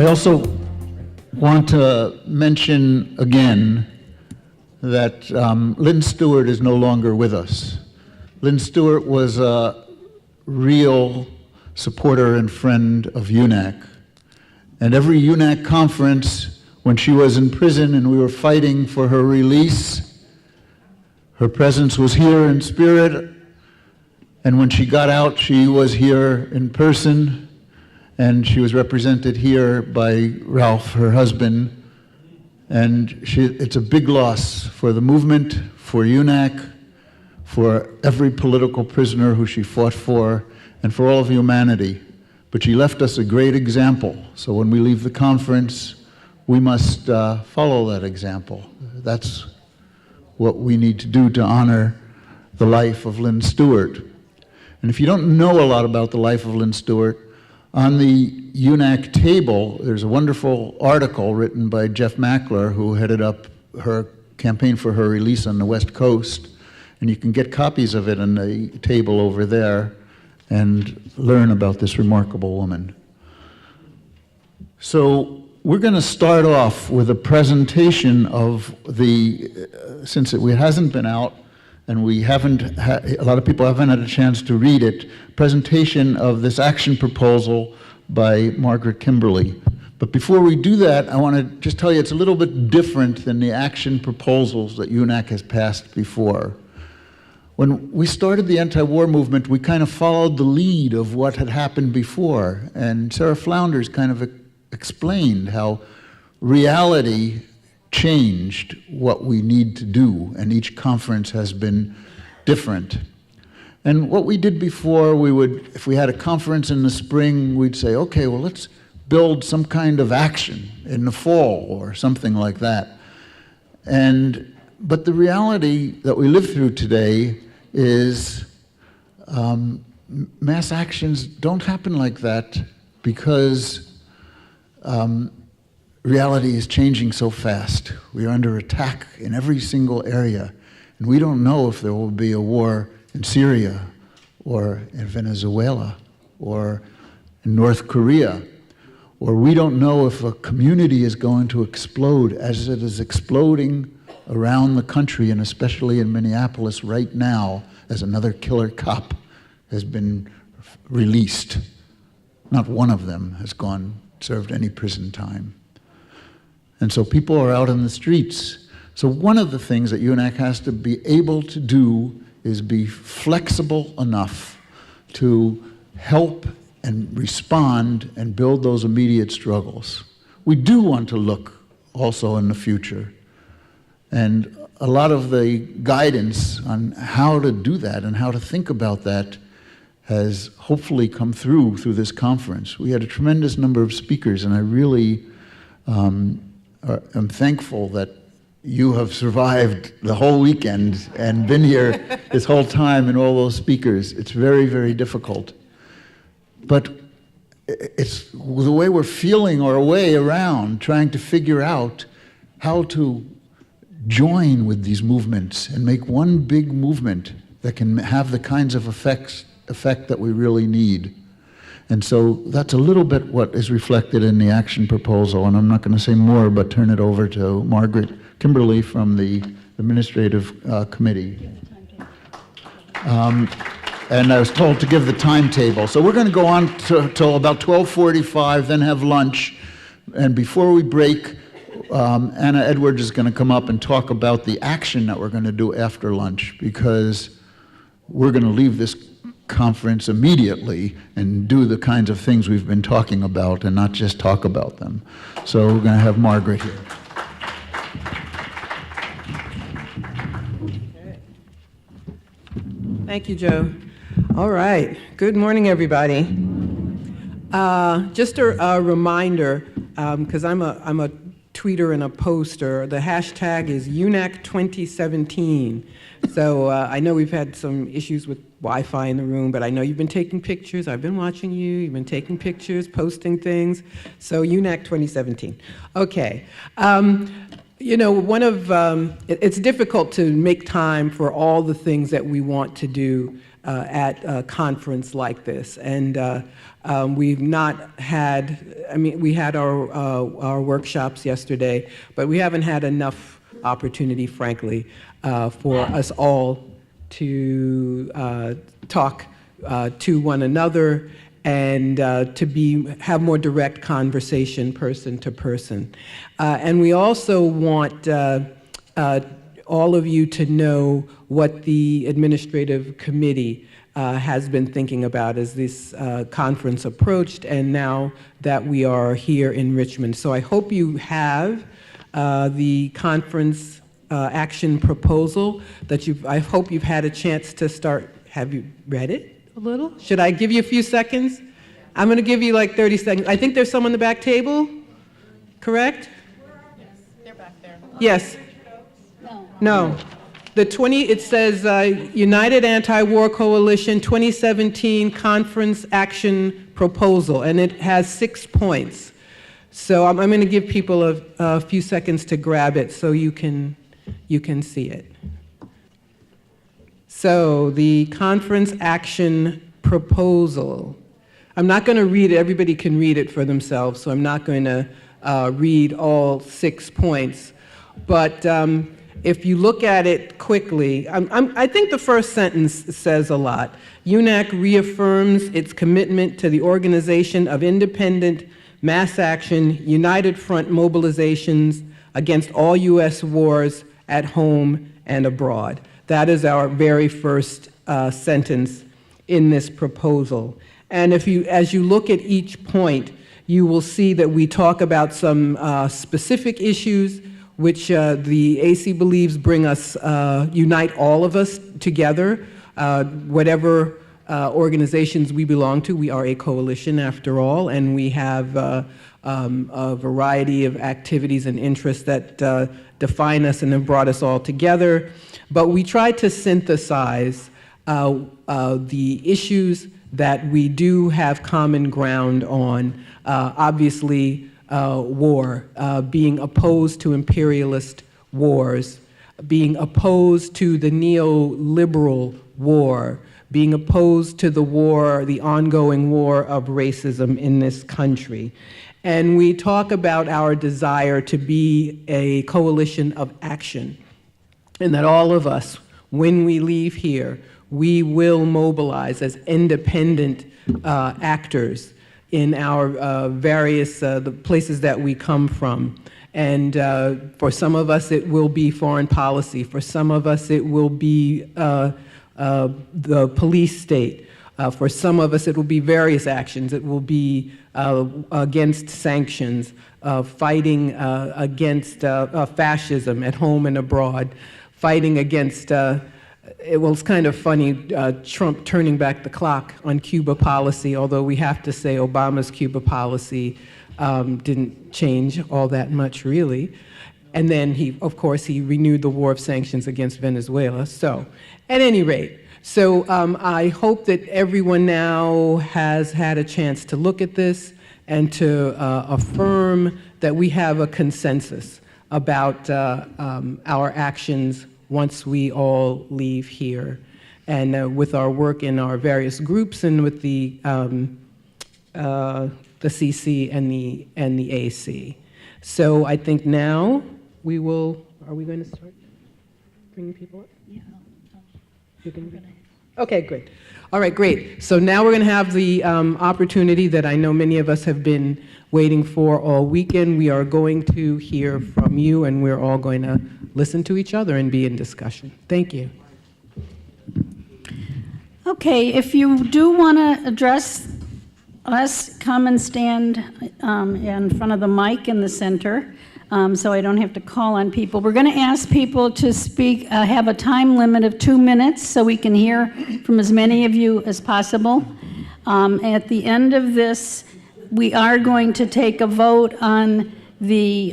I also want to mention again that Lynn Stewart is no longer with us. Lynn Stewart was a real supporter and friend of UNAC. And every UNAC conference, when she was in prison and we were fighting for her release, her presence was here in spirit. And when she got out, she was here in person. And she was represented here by Ralph, her husband. And it's a big loss for the movement, for UNAC, for every political prisoner who she fought for, and for all of humanity. But she left us a great example. So when we leave the conference, we must follow that example. That's what we need to do to honor the life of Lynn Stewart. And if you don't know a lot about the life of Lynn Stewart, on the UNAC table, there's a wonderful article written by Jeff Mackler, who headed up her campaign for her release on the West Coast. And you can get copies of it on the table over there and learn about this remarkable woman. So we're going to start off with a presentation of since it hasn't been out, and we haven't a lot of people haven't had a chance to read it, presentation of this action proposal by Margaret Kimberley. But before we do that, I want to just tell you it's a little bit different than the action proposals that UNAC has passed before. When we started the anti-war movement, we kind of followed the lead of what had happened before. And Sarah Flounders kind of explained how reality changed what we need to do, and each conference has been different. And what we did before, if we had a conference in the spring, we'd say, okay, well, let's build some kind of action in the fall or something like that. But the reality that we live through today is mass actions don't happen like that because reality is changing so fast. We are under attack in every single area, and we don't know if there will be a war in Syria or in Venezuela or in North Korea, or we don't know if a community is going to explode as it is exploding around the country, and especially in Minneapolis right now, as another killer cop has been released. Not one of them has served any prison time. And so people are out in the streets. So one of the things that UNAC has to be able to do is be flexible enough to help and respond and build those immediate struggles. We do want to look also in the future. And a lot of the guidance on how to do that and how to think about that has hopefully come through this conference. We had a tremendous number of speakers, and I really am thankful that you have survived the whole weekend and been here this whole time, and all those speakers. It's very, very difficult. But it's the way we're feeling our way around, trying to figure out how to join with these movements and make one big movement that can have the kinds of effect that we really need. And so that's a little bit what is reflected in the action proposal, and I'm not going to say more, but turn it over to Margaret Kimberley from the Administrative Committee. And I was told to give the timetable. So we're going to go on till about 12:45, then have lunch, and before we break, Anna Edwards is going to come up and talk about the action that we're going to do after lunch, because we're going to leave this conference immediately and do the kinds of things we've been talking about and not just talk about them. So we're going to have Margaret here. Thank you, Joe. All right. Good morning, everybody. Just a reminder, because I'm a tweeter and a poster. The hashtag is UNAC 2017. So I know we've had some issues with Wi-Fi in the room, but I know you've been taking pictures. I've been watching you. You've been taking pictures, posting things. So UNAC 2017. Okay. You know, it's difficult to make time for all the things that we want to do at a conference like this. And we've not had, I mean, we had our workshops yesterday, but we haven't had enough opportunity, frankly, for us all to talk to one another and to have more direct conversation person to person. And we also want all of you to know what the administrative committee has been thinking about as this conference approached, and now that we are here in Richmond. So I hope you have the conference action proposal that I hope you've had a chance to start. Have you read it a little? Should I give you a few seconds? I'm going to give you like 30 seconds. I think there's some on the back table, correct? Yes, they're back there. Yes. No. It says United Anti-War Coalition 2017 Conference Action Proposal, and it has 6 points. So I'm going to give people a few seconds to grab it so you can see it. So the Conference Action Proposal. I'm not going to read it. Everybody can read it for themselves, so I'm not going to read all 6 points. But if you look at it quickly, I think the first sentence says a lot. UNAC reaffirms its commitment to the organization of independent, mass action, united front mobilizations against all U.S. wars at home and abroad. That is our very first sentence in this proposal. And as you look at each point, you will see that we talk about some specific issues which the AC believes bring us, unite all of us together, whatever organizations we belong to. We are a coalition after all, and we have a variety of activities and interests that define us and have brought us all together. But we try to synthesize the issues that we do have common ground on, obviously, war, being opposed to imperialist wars, being opposed to the neoliberal war, being opposed to the war, the ongoing war of racism in this country. And we talk about our desire to be a coalition of action, and that all of us, when we leave here, we will mobilize as independent actors in our various the places that we come from. And for some of us, it will be foreign policy. For some of us, it will be the police state. For some of us, it will be various actions. It will be against sanctions, fighting against fascism at home and abroad, fighting against it's kind of funny, Trump turning back the clock on Cuba policy, although we have to say Obama's Cuba policy didn't change all that much, really. And then of course, he renewed the war of sanctions against Venezuela. So, at any rate, I hope that everyone now has had a chance to look at this and to affirm that we have a consensus about our actions once we all leave here. And with our work in our various groups and with the CC and the AC. So I think now are we going to start bringing people up? Yeah. Okay, great. All right, great. So now we're going to have the opportunity that I know many of us have been waiting for all weekend. We are going to hear from you, and we're all going to listen to each other and be in discussion. Thank you. Okay, if you do want to address us, come and stand in front of the mic in the center, so I don't have to call on people. We're going to ask people to speak, have a time limit of 2 minutes so we can hear from as many of you as possible. At the end of this, we are going to take a vote on the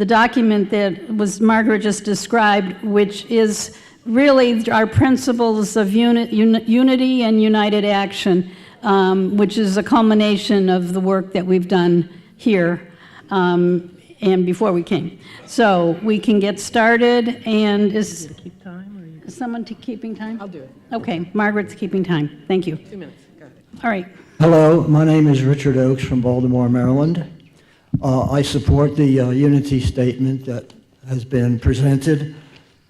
document that was Margaret just described, which is really our principles of unity and united action, which is a culmination of the work that we've done here and before we came. So we can get started, and Is someone keeping time? I'll do it. Okay, Margaret's keeping time. Thank you. 2 minutes. Go ahead. All right. Hello, my name is Richard Oakes from Baltimore, Maryland. I support the unity statement that has been presented.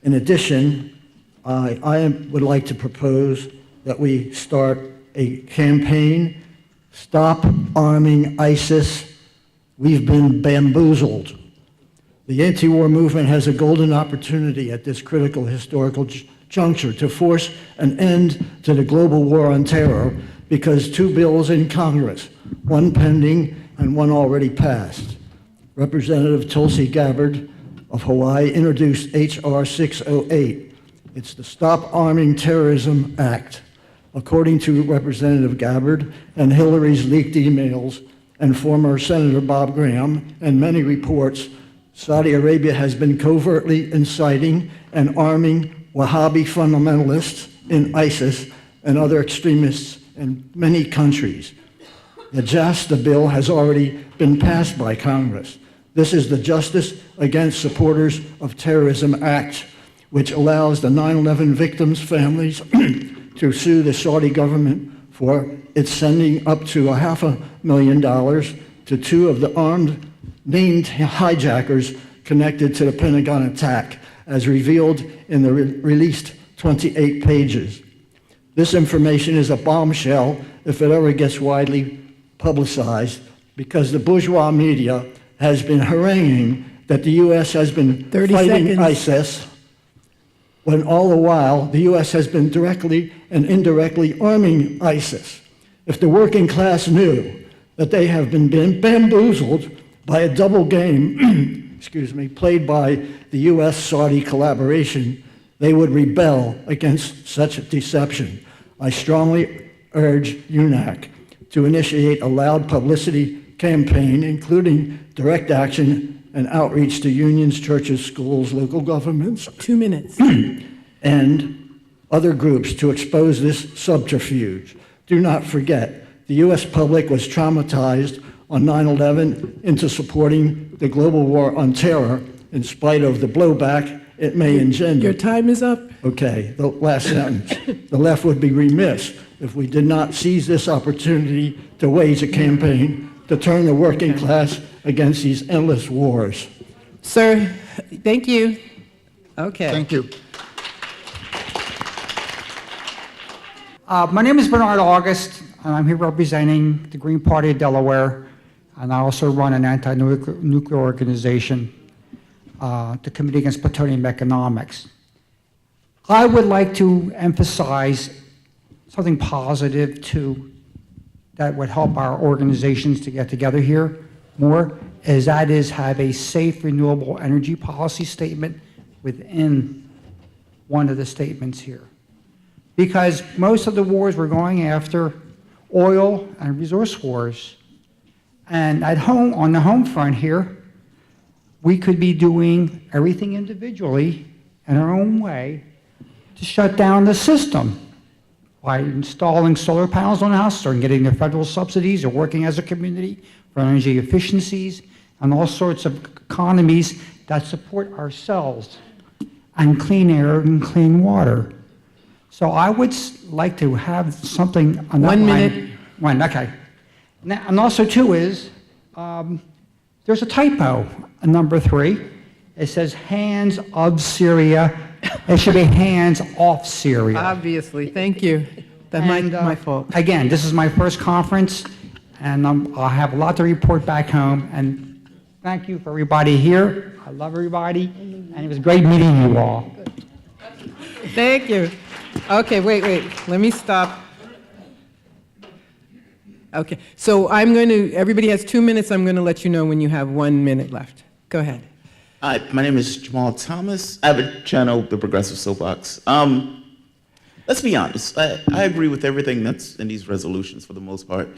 In addition, would like to propose that we start a campaign, Stop Arming ISIS. We've been bamboozled. The anti-war movement has a golden opportunity at this critical historical juncture to force an end to the global war on terror because 2 bills in Congress, one pending and one already passed. Representative Tulsi Gabbard of Hawaii introduced H.R. 608. It's the Stop Arming Terrorism Act. According to Representative Gabbard and Hillary's leaked emails and former Senator Bob Graham and many reports, Saudi Arabia has been covertly inciting and arming Wahhabi fundamentalists in ISIS and other extremists in many countries. The JASTA bill has already been passed by Congress. This is the Justice Against Supporters of Terrorism Act, which allows the 9/11 victims' families to sue the Saudi government for its sending up to $500,000 to 2 of the armed named hijackers connected to the Pentagon attack, as revealed in the released 28 pages. This information is a bombshell if it ever gets widely publicized, because the bourgeois media has been haranguing that the U.S. has been 30 fighting seconds. ISIS, when all the while the U.S. has been directly and indirectly arming ISIS. If the working class knew that they have been bamboozled by a double game, excuse me, played by the U.S.-Saudi collaboration, they would rebel against such deception. I strongly urge UNAC to initiate a loud publicity campaign, including direct action and outreach to unions, churches, schools, local governments, 2 minutes. and other groups to expose this subterfuge. Do not forget, the U.S. public was traumatized on 9/11 into supporting the global war on terror in spite of the blowback it may engender. Your time is up. Okay, the last sentence. The left would be remiss if we did not seize this opportunity to wage a campaign to turn the working class against these endless wars. Sir, thank you. Okay. Thank you. My name is Bernard August, and I'm here representing the Green Party of Delaware, and I also run an anti-nuclear organization, the Committee Against Plutonium Economics. I would like to emphasize something positive that would help our organizations to get together here more, that is have a safe renewable energy policy statement within one of the statements here. Because most of the wars we're going after, oil and resource wars. And at home, on the home front here, we could be doing everything individually in our own way to shut down the system by installing solar panels on the house or getting the federal subsidies or working as a community for energy efficiencies and all sorts of economies that support ourselves and clean air and clean water. So I would like to have something on that 1 line. minute. One, okay. And also too is, there's a typo in number 3. It says hands of Syria. It should be hands off Syria. Obviously, thank you. That's my fault. Again, this is my first conference, and I'll have a lot to report back home. And thank you for everybody here. I love everybody, and it was great meeting you all. Thank you. Okay, wait. Let me stop. Okay, so everybody has 2 minutes. I'm going to let you know when you have 1 minute left. Go ahead. Hi, my name is Jamal Thomas. I have a channel, The Progressive Soapbox. Let's be honest. I agree with everything that's in these resolutions for the most part.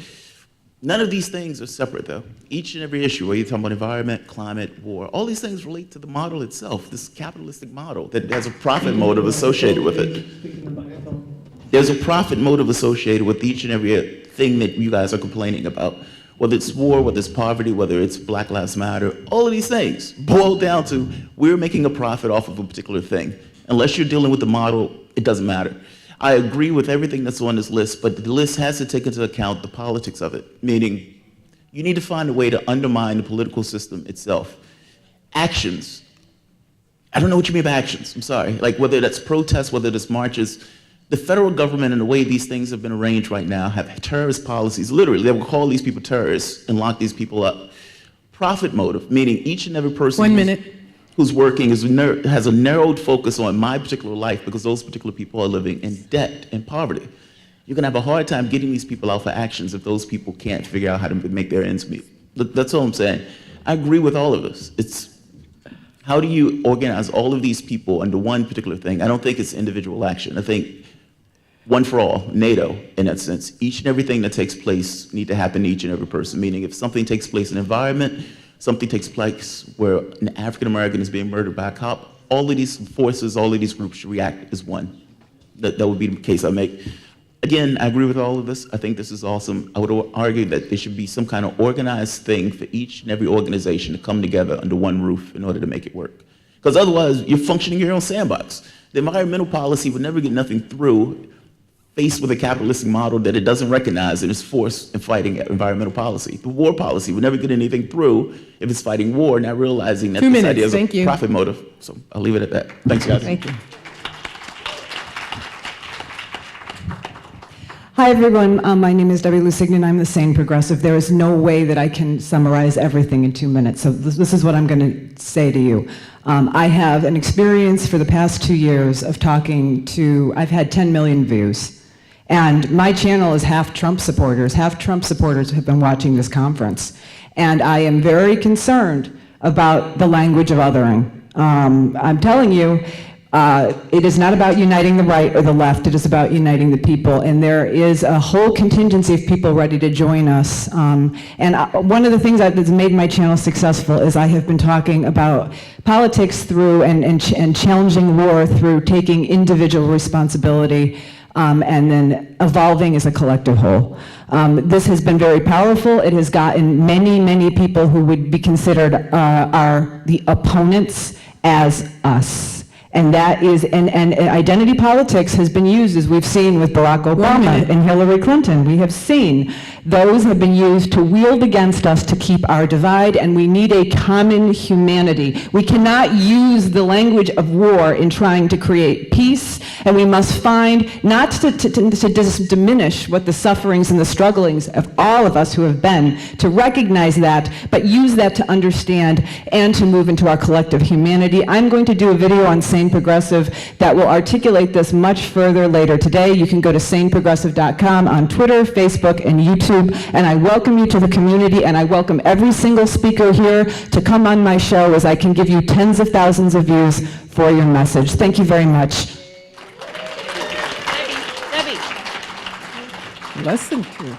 None of these things are separate, though. Each and every issue, whether you're talking about environment, climate, war, all these things relate to the model itself, this capitalistic model that has a profit motive associated with it. There's a profit motive associated with each and every thing that you guys are complaining about. Whether it's war, whether it's poverty, whether it's Black Lives Matter, all of these things boil down to we're making a profit off of a particular thing. Unless you're dealing with the model, it doesn't matter. I agree with everything that's on this list, but the list has to take into account the politics of it, meaning you need to find a way to undermine the political system itself. Actions. I don't know what you mean by actions, I'm sorry. Like whether that's protests, whether that's marches, the federal government and the way these things have been arranged right now have terrorist policies. Literally, they will call these people terrorists and lock these people up. Profit motive, meaning each and every person who's working has a narrowed focus on my particular life because those particular people are living in debt and poverty. You're gonna have a hard time getting these people out for actions if those people can't figure out how to make their ends meet. That's all I'm saying. I agree with all of this. It's how do you organize all of these people under one particular thing? I don't think it's individual action. I think one for all, NATO, in that sense. Each and everything that takes place need to happen to each and every person, meaning if something takes place in an environment, something takes place where an African American is being murdered by a cop, all of these forces, all of these groups should react as one. That would be the case I make. Again, I agree with all of this. I think this is awesome. I would argue that there should be some kind of organized thing for each and every organization to come together under one roof in order to make it work. Because otherwise, you're functioning in your own sandbox. The environmental policy would never get nothing through faced with a capitalistic model that it doesn't recognize and is forced in fighting environmental policy. The war policy would never get anything through if it's fighting war, not realizing that this idea is a profit motive. So I'll leave it at that. Thanks, guys. Thank you. Hi, everyone. My name is Debbie Lusignan. I'm the Sane Progressive. There is no way that I can summarize everything in 2 minutes, so this is what I'm going to say to you. I have an experience for the past 2 years of talking to, I've had 10 million views. And my channel is half Trump supporters. Half Trump supporters have been watching this conference. And I am very concerned about the language of othering. I'm telling you, it is not about uniting the right or the left, it is about uniting the people. And there is a whole contingency of people ready to join us. And one of the things that's made my channel successful is I have been talking about politics through and challenging war through taking individual responsibility and then evolving as a collective whole. This has been very powerful. It has gotten many, many people who would be considered the opponents as us. And that is, and identity politics has been used, as we've seen with Barack Obama and Hillary Clinton. We have seen those have been used to wield against us to keep our divide, and we need a common humanity. We cannot use the language of war in trying to create peace, and we must find, not to diminish what the sufferings and the strugglings of all of us who have been, to recognize that, but use that to understand and to move into our collective humanity. I'm going to do a video on Sane Progressive that will articulate this much further later today. You can go to saneprogressive.com on Twitter, Facebook, and YouTube. And I welcome you to the community, and I welcome every single speaker here to come on my show, as I can give you tens of thousands of views for your message. Thank you very much. Debbie. Less than 2.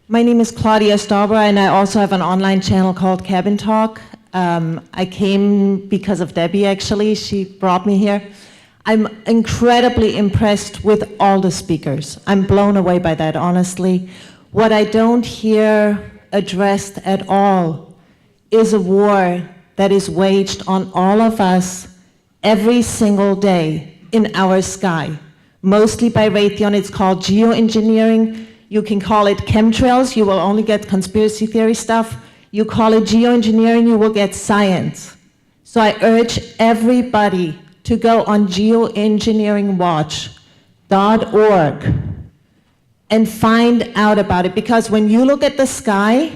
My name is Claudia Stauber, and I also have an online channel called Cabin Talk. I came because of Debbie, actually. She brought me here. I'm incredibly impressed with all the speakers. I'm blown away by that, honestly. What I don't hear addressed at all is a war that is waged on all of us every single day in our sky, mostly by Raytheon. It's called geoengineering. You can call it chemtrails. You will only get conspiracy theory stuff. You call it geoengineering, you will get science. So I urge everybody to go on geoengineeringwatch.org and find out about it, because when you look at the sky,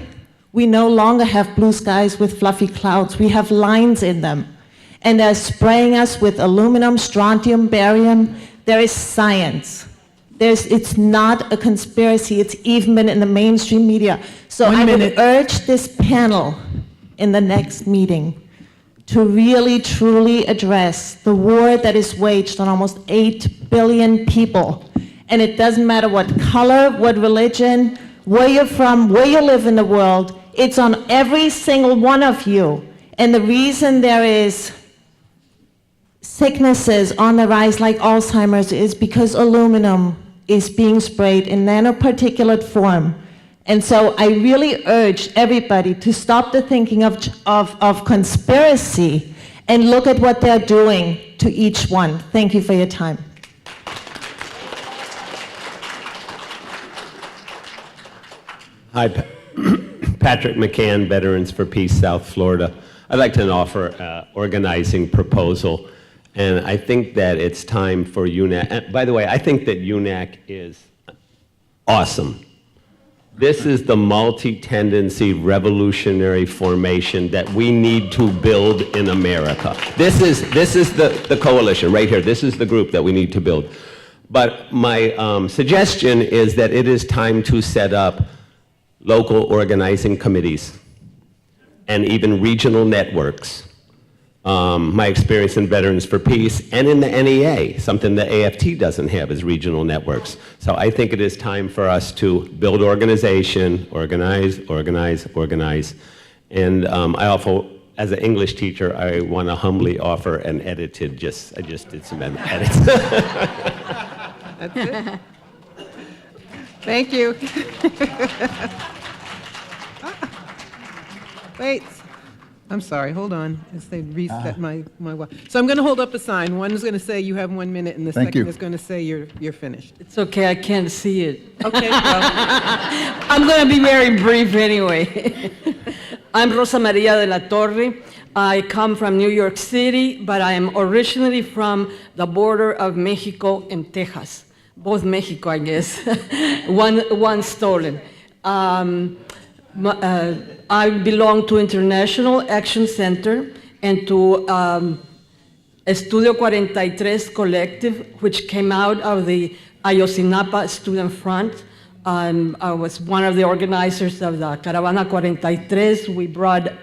we no longer have blue skies with fluffy clouds. We have lines in them. And they're spraying us with aluminum, strontium, barium. There is science. It's not a conspiracy. It's even been in the mainstream media. So I would urge this panel in the next meeting to really, truly address the war that is waged on almost 8 billion people. And it doesn't matter what color, what religion, where you're from, where you live in the world. It's on every single one of you. And the reason there is sicknesses on the rise like Alzheimer's is because aluminum is being sprayed in nanoparticulate form. And so I really urge everybody to stop the thinking of conspiracy and look at what they're doing. to each one. Thank you for your time. Hi, Patrick McCann, Veterans for Peace, South Florida. I'd like to offer an organizing proposal, and I think that it's time for UNAC. And by the way, I think that UNAC is awesome. This is the multi-tendency revolutionary formation that we need to build in America. This is the coalition right here. This is the group that we need to build. But my suggestion is that it is time to set up local organizing committees and even regional networks. My experience in Veterans for Peace and in the NEA, something the AFT doesn't have, is regional networks. So I think it is time for us to build organization, organize. And I also, as an English teacher, I want to humbly offer an edited, I just did some edits. That's it. Thank you. Wait, I'm sorry, hold on, as they reset my so I'm going to hold up a sign. One is going to say you have 1 minute, and the Thank second you. is going to say you're finished. It's okay, I can't see it. Okay, well, I'm going to be very brief anyway. I'm Rosa Maria de la Torre. I come from New York City, but I am originally from the border of Mexico and Texas. Both Mexico, I guess. one stolen. I belong to International Action Center and to Estudio 43 Collective, which came out of the Ayotzinapa Student Front. I was one of the organizers of the Caravana 43. We brought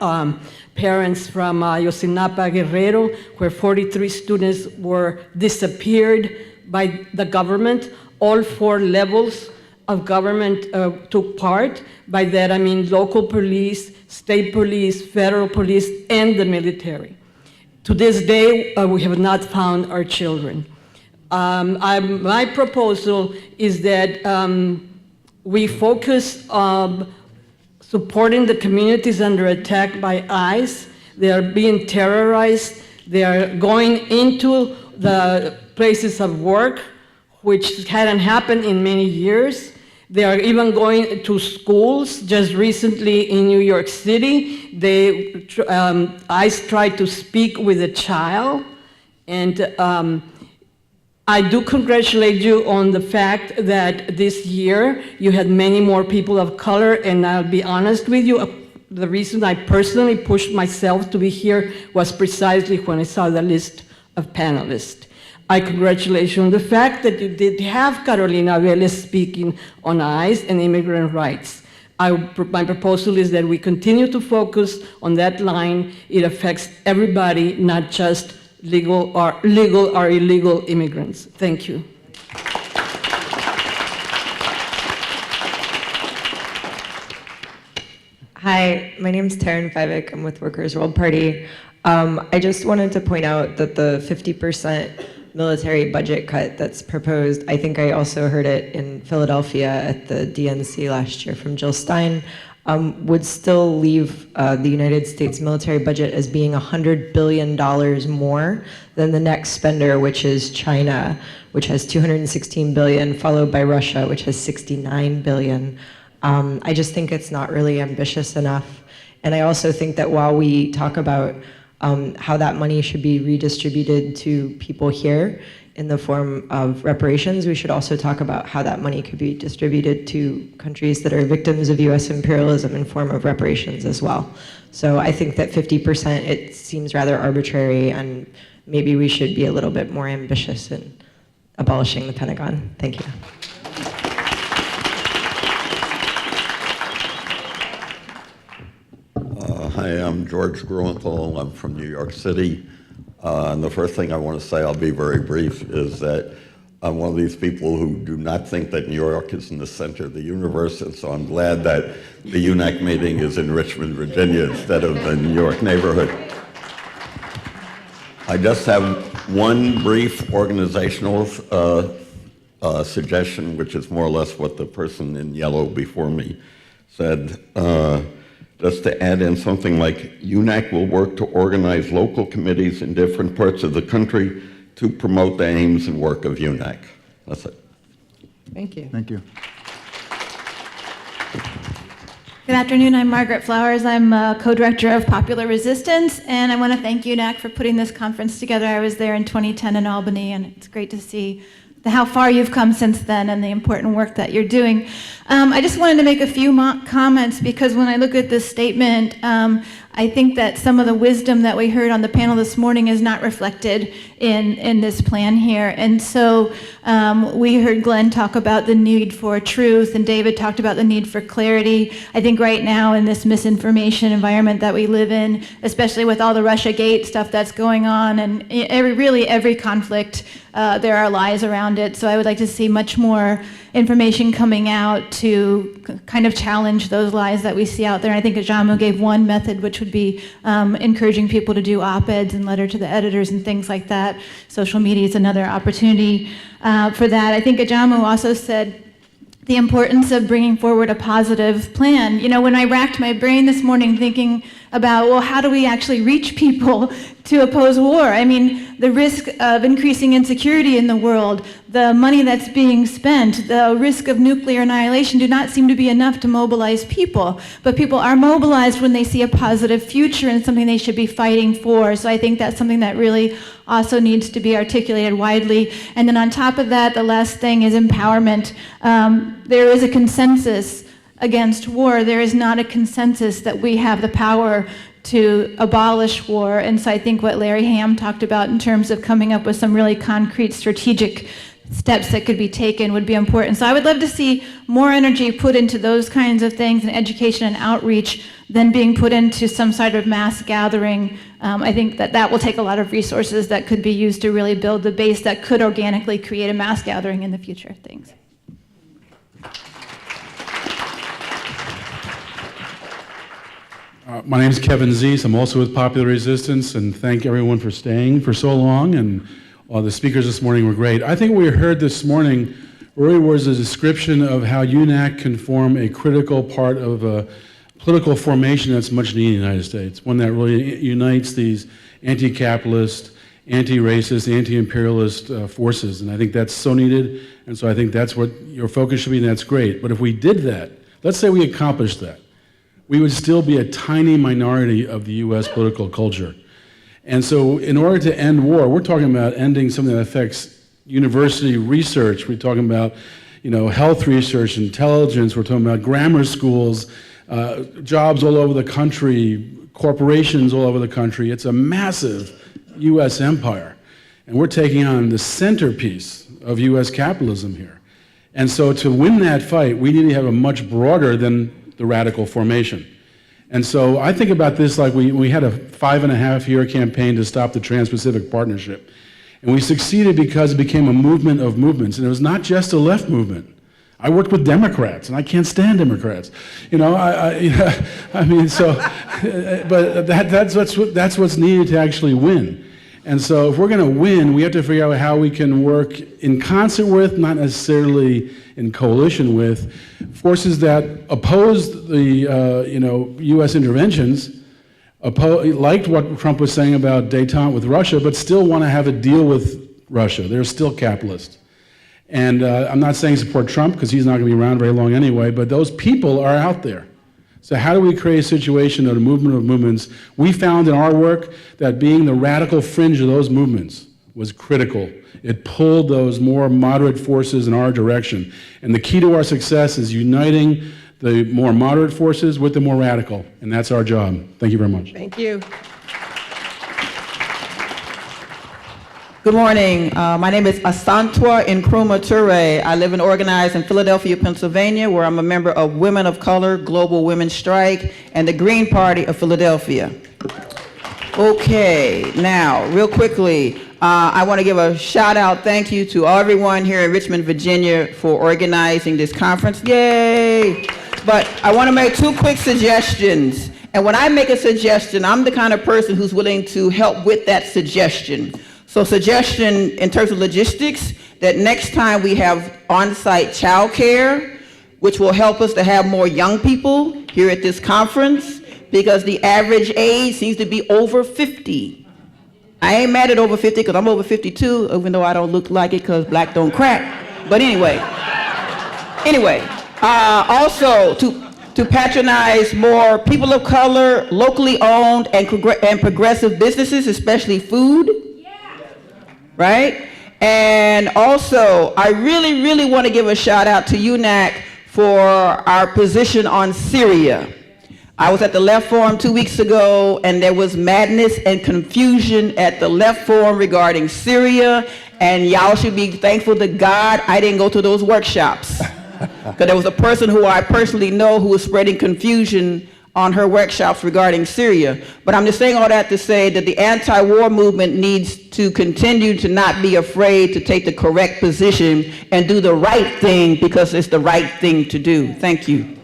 parents from Ayotzinapa, Guerrero, where 43 students were disappeared by the government. All 4 levels of government took part. By that I mean local police, state police, federal police, and the military. To this day, we have not found our children. My proposal is that we focus on supporting the communities under attack by ICE. They are being terrorized. They are going into the places of work, which hadn't happened in many years. They are even going to schools. Just recently in New York City, ICE tried to speak with a child. And I do congratulate you on the fact that this year you had many more people of color, and I'll be honest with you, the reason I personally pushed myself to be here was precisely when I saw the list of panelists. I congratulate you on the fact that you did have Carolina Vélez speaking on ICE and immigrant rights. My proposal is that we continue to focus on that line. It affects everybody, not just legal or illegal immigrants. Thank you. Hi, my name is Taryn Fivik. I'm with Workers' World Party. I just wanted to point out that the 50% military budget cut that's proposed, I think I also heard it in Philadelphia at the DNC last year from Jill Stein, would still leave the United States military budget as being $100 billion more than the next spender, which is China, which has $216 billion, followed by Russia, which has $69 billion. I just think it's not really ambitious enough. And I also think that while we talk about how that money should be redistributed to people here in the form of reparations, we should also talk about how that money could be distributed to countries that are victims of US imperialism in form of reparations as well. So I think that 50%, it seems rather arbitrary, and maybe we should be a little bit more ambitious in abolishing the Pentagon. Thank you. Hi, I'm George Gruenthal. I'm from New York City. And the first thing I want to say, I'll be very brief, is that I'm one of these people who do not think that New York is in the center of the universe, and so I'm glad that the UNAC meeting is in Richmond, Virginia, instead of the New York neighborhood. I just have one brief organizational suggestion, which is more or less what the person in yellow before me said. just to add in something like UNAC will work to organize local committees in different parts of the country to promote the aims and work of UNAC. That's it. Thank you. Thank you. Good afternoon, I'm Margaret Flowers. I'm co-director of Popular Resistance, and I want to thank UNAC for putting this conference together. I was there in 2010 in Albany, and it's great to see how far you've come since then and the important work that you're doing. I just wanted to make a few comments because when I look at this statement, I think that some of the wisdom that we heard on the panel this morning is not reflected in this plan here. And so we heard Glenn talk about the need for truth, and David talked about the need for clarity. I think right now in this misinformation environment that we live in, especially with all the Russiagate stuff that's going on, and really every conflict, there are lies around it. So I would like to see much more information coming out to kind of challenge those lies that we see out there. And I think Ajamu gave one method, which would be encouraging people to do op-eds and letter to the editors and things like that. Social media is another opportunity for that. I think Ajamu also said the importance of bringing forward a positive plan. You know, when I racked my brain this morning thinking about, well, how do we actually reach people to oppose war? I mean, the risk of increasing insecurity in the world, the money that's being spent, the risk of nuclear annihilation do not seem to be enough to mobilize people. But people are mobilized when they see a positive future and something they should be fighting for. So I think that's something that really also needs to be articulated widely. And then on top of that, the last thing is empowerment. There is a consensus against war. There is not a consensus that we have the power to abolish war. And so I think what Larry Ham talked about in terms of coming up with some really concrete strategic steps that could be taken would be important. So I would love to see more energy put into those kinds of things and education and outreach than being put into some sort of mass gathering. I think that will take a lot of resources that could be used to really build the base that could organically create a mass gathering in the future. Thanks. My name is Kevin Zeese. I'm also with Popular Resistance, and thank everyone for staying for so long, and the speakers this morning were great. I think what we heard this morning really was a description of how UNAC can form a critical part of a political formation that's much needed in the United States, one that really unites these anti-capitalist, anti-racist, anti-imperialist forces, and I think that's so needed, and so I think that's what your focus should be, and that's great. But if we did that, let's say we accomplished that, we would still be a tiny minority of the U.S. political culture. And so in order to end war, we're talking about ending something that affects university research. We're talking about, health research, intelligence. We're talking about grammar schools, jobs all over the country, corporations all over the country. It's a massive U.S. empire. And we're taking on the centerpiece of U.S. capitalism here. And so to win that fight, we need to have a much broader than the radical formation. And so I think about this like we had a 5.5-year campaign to stop the Trans-Pacific Partnership. And we succeeded because it became a movement of movements. And it was not just a left movement. I worked with Democrats, and I can't stand Democrats. But that's what's needed to actually win. And so if we're going to win, we have to figure out how we can work in concert with, not necessarily in coalition with, forces that opposed the U.S. interventions, liked what Trump was saying about détente with Russia, but still want to have a deal with Russia. They're still capitalist. And I'm not saying support Trump, because he's not going to be around very long anyway, but those people are out there. So how do we create a situation of a movement of movements? We found in our work that being the radical fringe of those movements was critical. It pulled those more moderate forces in our direction. And the key to our success is uniting the more moderate forces with the more radical. And that's our job. Thank you very much. Thank you. Good morning. My name is Asantwa Nkrumah Toure. I live and organize in Philadelphia, Pennsylvania, where I'm a member of Women of Color, Global Women's Strike, and the Green Party of Philadelphia. Okay, now, real quickly, I want to give a shout out, thank you to everyone here in Richmond, Virginia for organizing this conference. Yay! But I want to make 2 quick suggestions. And when I make a suggestion, I'm the kind of person who's willing to help with that suggestion. So suggestion in terms of logistics, that next time we have on-site childcare, which will help us to have more young people here at this conference, because the average age seems to be over 50. I ain't mad at over 50 because I'm over 52, even though I don't look like it because black don't crack. But anyway, also to patronize more people of color, locally owned and progressive businesses, especially food, right? And also, I really, really want to give a shout out to UNAC for our position on Syria. I was at the Left Forum 2 weeks ago, and there was madness and confusion at the Left Forum regarding Syria, and y'all should be thankful to God I didn't go to those workshops. Because there was a person who I personally know who was spreading confusion on her workshops regarding Syria. But I'm just saying all that to say that the anti-war movement needs to continue to not be afraid to take the correct position and do the right thing because it's the right thing to do. Thank you.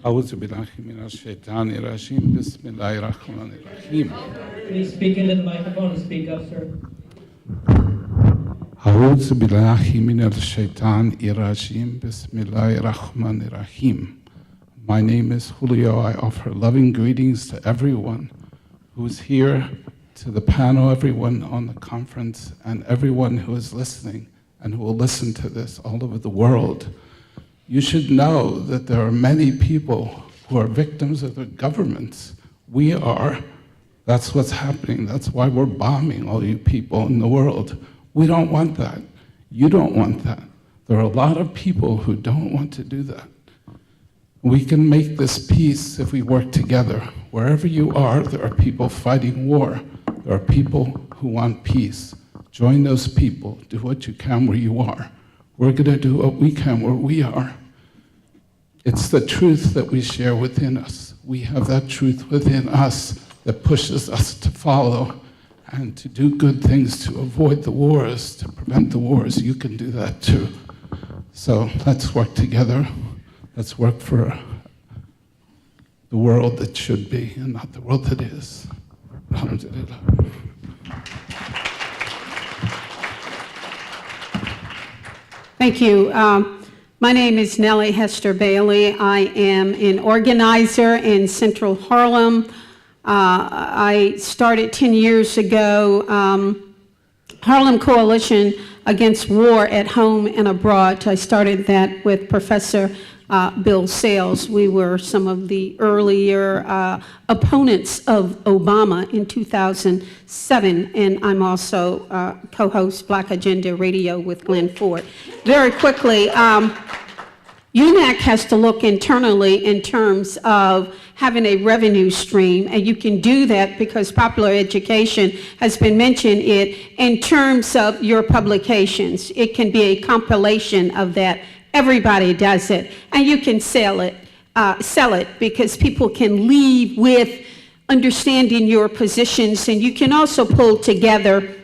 أعوذ بالله من الشيطان الرجيم بسم الله الرحمن الرحيم. Please speak into the microphone and speak up, sir. أعوذ بالله من الشيطان الرجيم بسم الله الرحمن الرحيم. My name is Julio. I offer loving greetings to everyone who's here, to the panel, everyone on the conference, and everyone who is listening and who will listen to this all over the world. You should know that there are many people who are victims of their governments. We are. That's what's happening. That's why we're bombing all you people in the world. We don't want that. You don't want that. There are a lot of people who don't want to do that. We can make this peace if we work together. Wherever you are, there are people fighting war. There are people who want peace. Join those people. Do what you can where you are. We're going to do what we can where we are. It's the truth that we share within us. We have that truth within us that pushes us to follow and to do good things, to avoid the wars, to prevent the wars. You can do that too. So let's work together. Let's work for the world that should be and not the world that is. Alhamdulillah. Thank you. My name is Nellie Hester Bailey. I am an organizer in Central Harlem. I started 10 years ago, Harlem Coalition Against War at Home and Abroad. I started that with Professor Bill Sales. We were some of the earlier opponents of Obama in 2007, and I'm also co-host Black Agenda Radio with Glenn Ford. Very quickly, UNAC has to look internally in terms of having a revenue stream, and you can do that because popular education has been mentioned in terms of your publications. It can be a compilation of that. Everybody does it, and you can sell it because people can leave with understanding your positions, and you can also pull together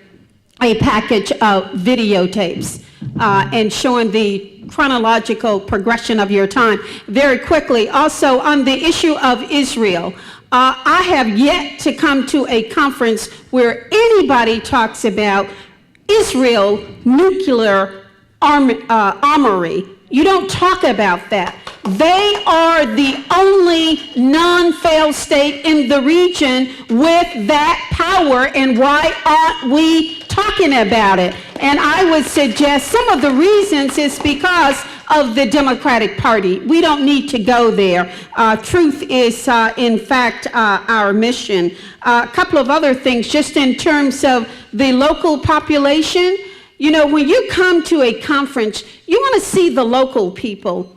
a package of videotapes and showing the chronological progression of your time. Very quickly, also on the issue of Israel, I have yet to come to a conference where anybody talks about Israel nuclear armory. You don't talk about that. They are the only non-failed state in the region with that power, and why aren't we talking about it? And I would suggest some of the reasons is because of the Democratic Party. We don't need to go there. Truth is, in fact, our mission. A couple of other things, just in terms of the local population. You know, when you come to a conference, you want to see the local people.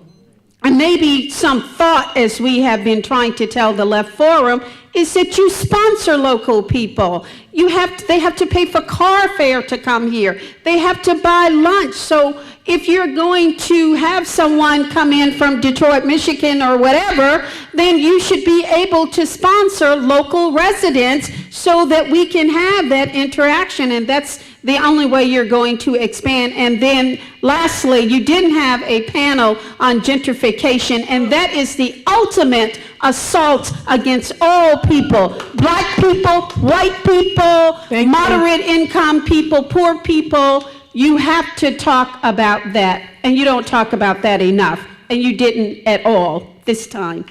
And maybe some thought, as we have been trying to tell the Left Forum, is that you sponsor local people. They have to pay for car fare to come here. They have to buy lunch. So if you're going to have someone come in from Detroit, Michigan, or whatever, then you should be able to sponsor local residents so that we can have that interaction. And that's the only way you're going to expand. And then lastly, you didn't have a panel on gentrification, and that is the ultimate assault against all people. Black people, white people, moderate income people, poor people. You have to talk about that, and you don't talk about that enough, and you didn't at all this time.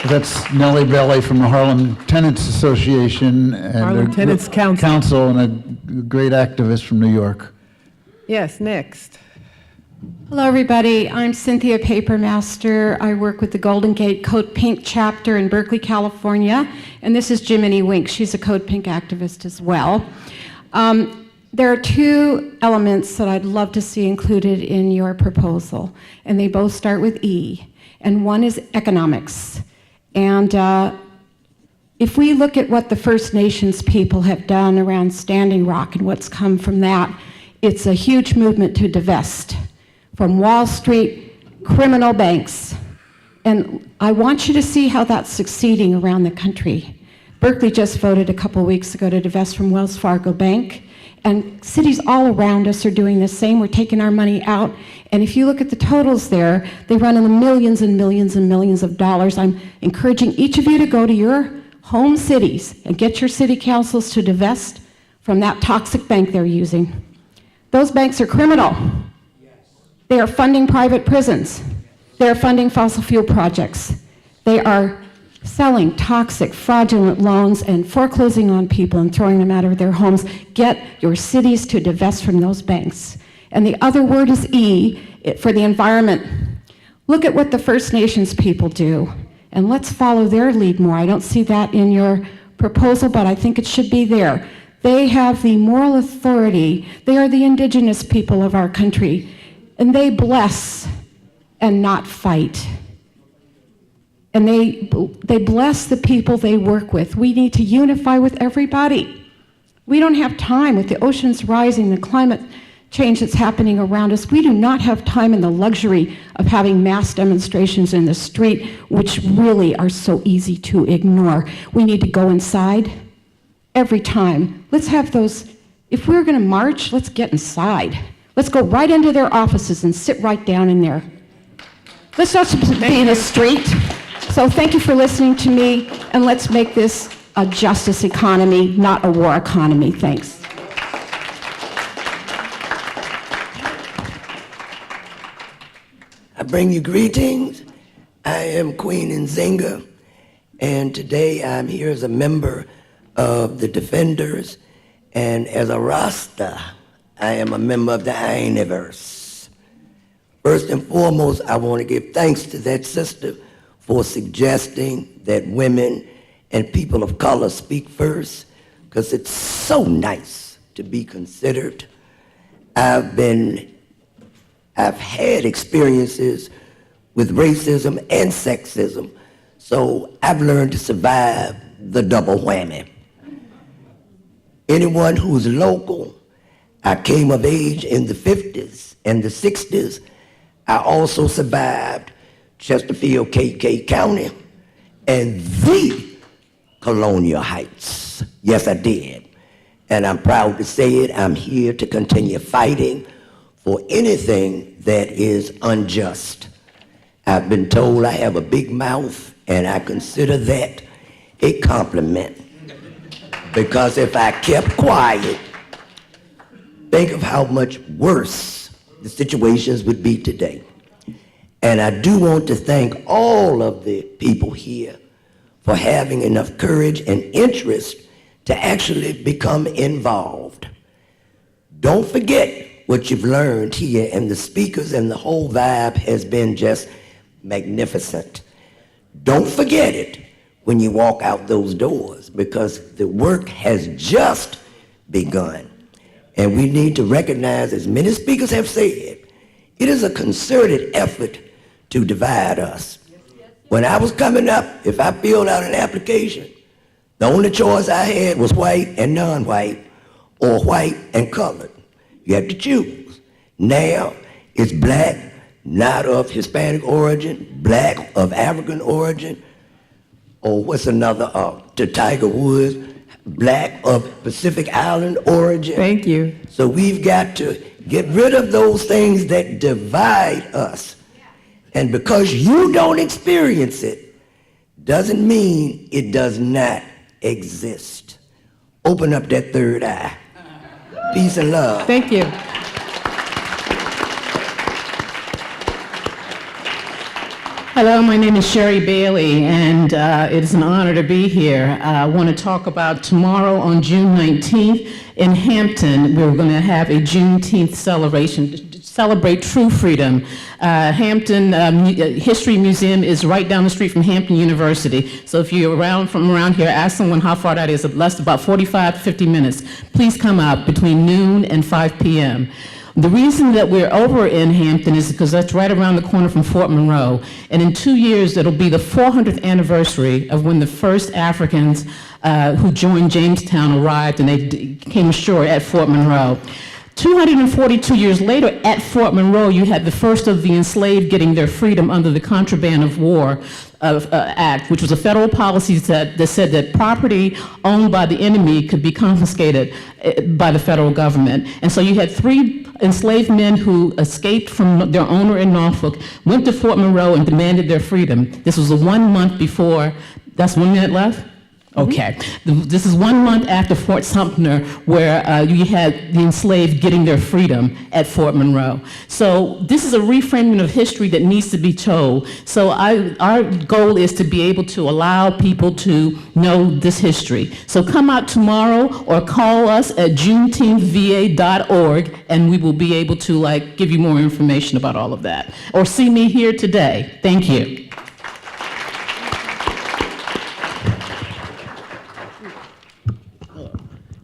That's Nellie Bailey from the Harlem Tenants Association and Harlem Tenants Council. and a great activist from New York. Yes, next. Hello, everybody. I'm Cynthia Papermaster. I work with the Golden Gate Code Pink chapter in Berkeley, California. And this is Jiminy Wink. She's a Code Pink activist as well. There are two elements that I'd love to see included in your proposal, and they both start with E. And one is economics. And if we look at what the First Nations people have done around Standing Rock and what's come from that, it's a huge movement to divest from Wall Street, criminal banks. And I want you to see how that's succeeding around the country. Berkeley just voted a couple weeks ago to divest from Wells Fargo Bank, and cities all around us are doing the same. We're taking our money out, and if you look at the totals there, they run in the millions and millions and millions of dollars. I'm encouraging each of you to go to your home cities and get your city councils to divest from that toxic bank they're using. Those banks are criminal. They are funding private prisons. They are funding fossil fuel projects. They are selling toxic, fraudulent loans and foreclosing on people and throwing them out of their homes. Get your cities to divest from those banks. And the other word is E, for the environment. Look at what the First Nations people do, and let's follow their lead more. I don't see that in your proposal, but I think it should be there. They have the moral authority. They are the indigenous people of our country, and they bless and not fight. And they bless the people they work with. We need to unify with everybody. We don't have time with the oceans rising, the climate change that's happening around us. We do not have time and the luxury of having mass demonstrations in the street, which really are so easy to ignore. We need to go inside every time. Let's have those, if we're going to march, let's get inside. Let's go right into their offices and sit right down in there. Let's not be in the street. So thank you for listening to me, and let's make this a justice economy, not a war economy. Thanks. I bring you greetings. I am Queen Nzinga, and today I'm here as a member of the Defenders, and as a Rasta, I am a member of the Ainiverse. First and foremost, I want to give thanks to that sister for suggesting that women and people of color speak first, because it's so nice to be considered. I've had experiences with racism and sexism, so I've learned to survive the double whammy. Anyone who's local, I came of age in the 50s and the 60s. I also survived Chesterfield, KK County, and the Colonial Heights. Yes, I did. And I'm proud to say it. I'm here to continue fighting for anything that is unjust. I've been told I have a big mouth, and I consider that a compliment. Because if I kept quiet, think of how much worse the situations would be today. And I do want to thank all of the people here for having enough courage and interest to actually become involved. Don't forget what you've learned here, and the speakers and the whole vibe has been just magnificent. Don't forget it when you walk out those doors, because the work has just begun. And we need to recognize, as many speakers have said, it is a concerted effort to divide us. When I was coming up, if I filled out an application, the only choice I had was white and non-white, or white and colored. You had to choose. Now, it's black, not of Hispanic origin, black of African origin, or what's another, to Tiger Woods, black of Pacific Island origin. Thank you. So we've got to get rid of those things that divide us. And because you don't experience it, doesn't mean it does not exist. Open up that third eye. Peace and love. Thank you. Hello, my name is Sherry Bailey, and it is an honor to be here. I want to talk about tomorrow on June 19th in Hampton. We're going to have a Juneteenth celebration to celebrate true freedom. Hampton History Museum is right down the street from Hampton University. So if you're from around here, ask someone how far that is. Less about 45 to 50 minutes. Please come out between noon and 5 p.m. The reason that we're over in Hampton is because that's right around the corner from Fort Monroe. And in 2 years, it'll be the 400th anniversary of when the first Africans who joined Jamestown arrived, and they came ashore at Fort Monroe. 242 years later, at Fort Monroe, you had the first of the enslaved getting their freedom under the Contraband of War Act, which was a federal policy that said that property owned by the enemy could be confiscated by the federal government. And so you had 3 enslaved men who escaped from their owner in Norfolk, went to Fort Monroe and demanded their freedom. This was 1 month before, that's 1 minute left? Okay. This is 1 month after Fort Sumter, where you had the enslaved getting their freedom at Fort Monroe. So this is a reframing of history that needs to be told. So our goal is to be able to allow people to know this history. So come out tomorrow or call us at juneteenthva.org, and we will be able to give you more information about all of that. Or see me here today. Thank you.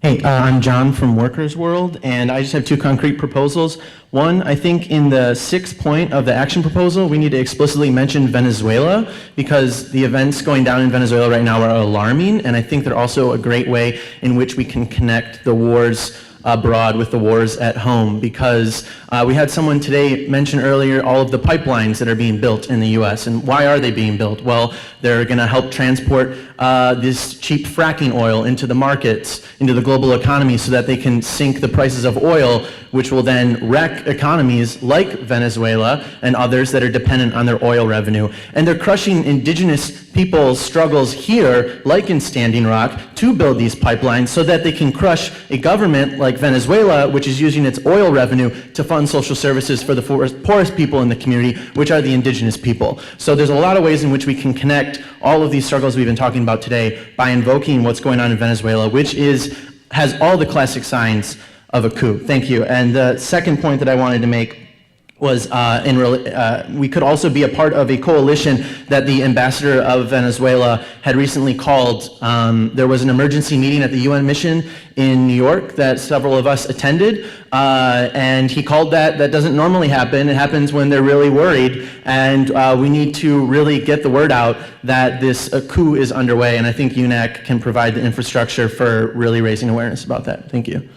Hey, I'm John from Workers World, and I just have 2 concrete proposals. One, I think in the 6th point of the action proposal, we need to explicitly mention Venezuela, because the events going down in Venezuela right now are alarming, and I think they're also a great way in which we can connect the wars abroad with the wars at home, because we had someone today mention earlier all of the pipelines that are being built in the US, and why are they being built? Well, they're going to help transport this cheap fracking oil into the markets, into the global economy, so that they can sink the prices of oil, which will then wreck economies like Venezuela and others that are dependent on their oil revenue. And they're crushing indigenous people's struggles here, like in Standing Rock, to build these pipelines so that they can crush a government like Venezuela, which is using its oil revenue to fund social services for the poorest people in the community, which are the indigenous people. So there's a lot of ways in which we can connect all of these struggles we've been talking about today by invoking what's going on in Venezuela, which has all the classic signs of a coup. Thank you. And the second point that I wanted to make was we could also be a part of a coalition that the ambassador of Venezuela had recently called. There was an emergency meeting at the UN mission in New York that several of us attended, and he called that. That doesn't normally happen. It happens when they're really worried, and we need to really get the word out that this coup is underway, and I think UNAC can provide the infrastructure for really raising awareness about that. Thank you.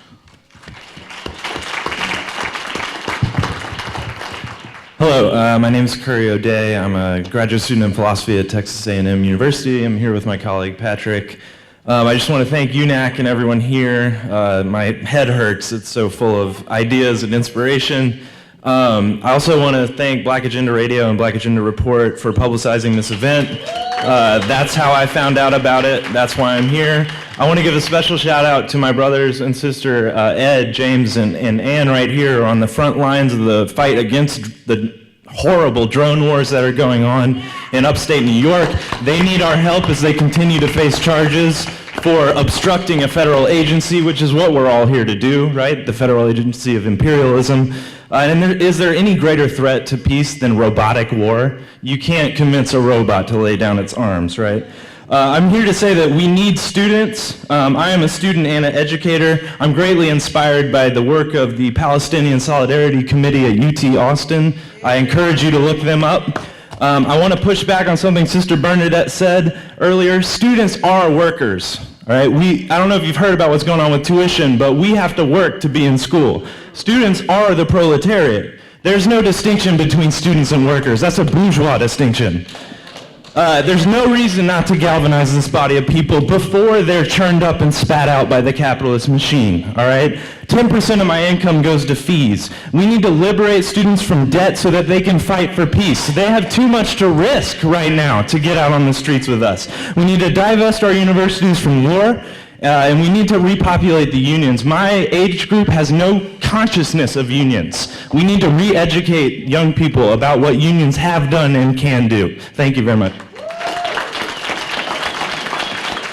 Hello, my name is Curry O'Day. I'm a graduate student in philosophy at Texas A&M University. I'm here with my colleague Patrick. I just want to thank UNAC and everyone here. My head hurts. It's so full of ideas and inspiration. I also want to thank Black Agenda Radio and Black Agenda Report for publicizing this event. That's how I found out about it. That's why I'm here. I want to give a special shout out to my brothers and sister Ed, James, and Ann right here on the front lines of the fight against the horrible drone wars that are going on in upstate New York. They need our help as they continue to face charges for obstructing a federal agency, which is what we're all here to do, right? The Federal Agency of Imperialism. Is there any greater threat to peace than robotic war? You can't convince a robot to lay down its arms, right? I'm here to say that we need students. I am a student and an educator. I'm greatly inspired by the work of the Palestinian Solidarity Committee at UT Austin. I encourage you to look them up. I want to push back on something Sister Bernadette said earlier. Students are workers. All right, I don't know if you've heard about what's going on with tuition, but we have to work to be in school. Students are the proletariat. There's no distinction between students and workers. That's a bourgeois distinction. There's no reason not to galvanize this body of people before they're churned up and spat out by the capitalist machine, all right? 10% of my income goes to fees. We need to liberate students from debt so that they can fight for peace. They have too much to risk right now to get out on the streets with us. We need to divest our universities from war And we need to repopulate the unions. My age group has no consciousness of unions. We need to re-educate young people about what unions have done and can do. Thank you very much.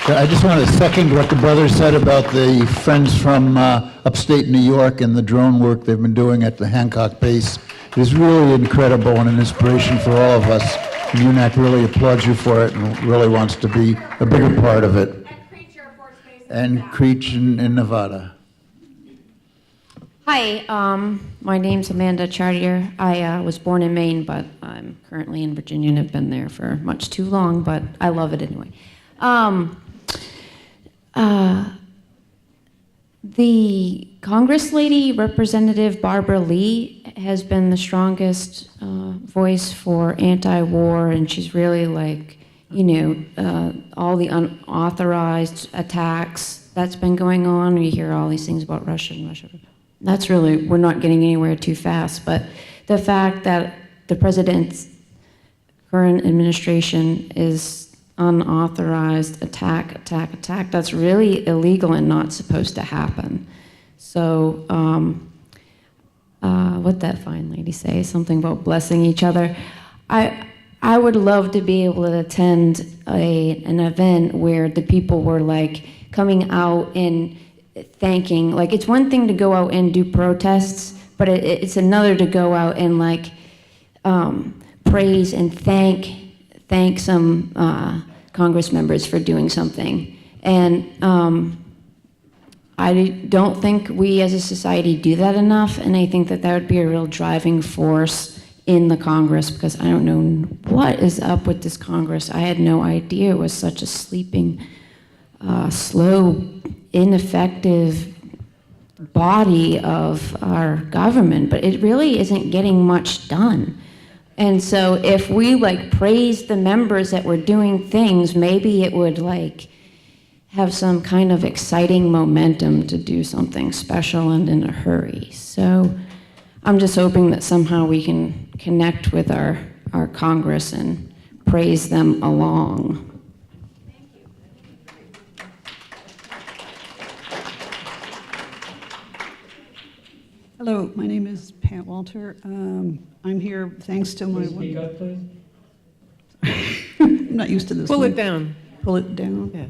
I just want to second what the brother said about the friends from upstate New York and the drone work they've been doing at the Hancock base. It is really incredible and an inspiration for all of us. And UNAC really applauds you for it and really wants to be a bigger part of it. And Creech in Nevada. Hi, my name's Amanda Chartier. I was born in Maine, but I'm currently in Virginia and have been there for much too long, but I love it anyway. The Congress lady, Representative Barbara Lee, has been the strongest voice for anti-war, and she's really like, you know, all the unauthorized attacks that's been going on. We hear all these things about Russia and Russia. That's really, we're not getting anywhere too fast, but the fact that the president's current administration is unauthorized attack, that's really illegal and not supposed to happen. So, what'd that fine lady say? Something about blessing each other. I would love to be able to attend an event where the people were like coming out and thanking, like it's one thing to go out and do protests, but it's another to go out and like praise and thank some Congress members for doing something. And I don't think we as a society do that enough, and I think that that would be a real driving force in the Congress, because I don't know what is up with this Congress. I had no idea it was such a sleeping, slow, ineffective body of our government, but it really isn't getting much done. And so if we like praise the members that were doing things, maybe it would like have some kind of exciting momentum to do something special and in a hurry. So I'm just hoping that somehow we can connect with our Congress and praise them along. Hello, my name is Pat Walter. I'm here thanks to my... Speak up, please. I'm not used to this. Pull one. it down. Pull it down. Yeah.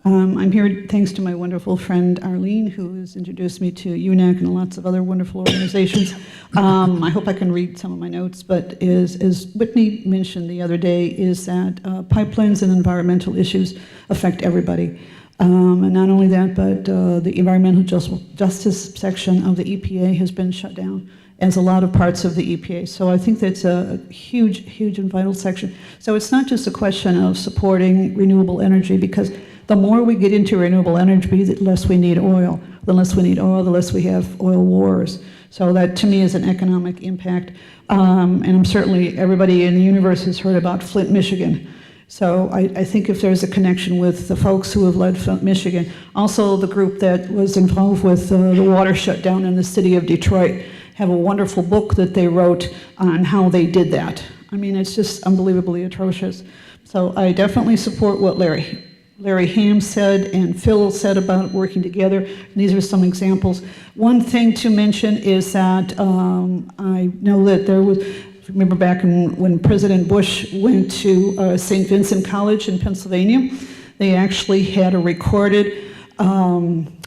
I'm here thanks to my wonderful friend Arlene, who has introduced me to UNAC and lots of other wonderful organizations. I hope I can read some of my notes, but as Whitney mentioned the other day, is that pipelines and environmental issues affect everybody. And not only that, but the environmental justice section of the EPA has been shut down, as a lot of parts of the EPA. So I think that's a huge, huge and vital section. So it's not just a question of supporting renewable energy, because the more we get into renewable energy, the less we need oil. The less we need oil, the less we have oil wars. So that, to me, is an economic impact. And I'm certainly, everybody in the universe has heard about Flint, Michigan. So I think if there's a connection with the folks who have led Flint, Michigan, also the group that was involved with the water shutdown in the city of Detroit, have a wonderful book that they wrote on how they did that. I mean, it's just unbelievably atrocious. So I definitely support what Larry Ham said and Phil said about working together. And these are some examples. One thing to mention is that I know that there was, remember back when President Bush went to St. Vincent College in Pennsylvania, they actually had a recorded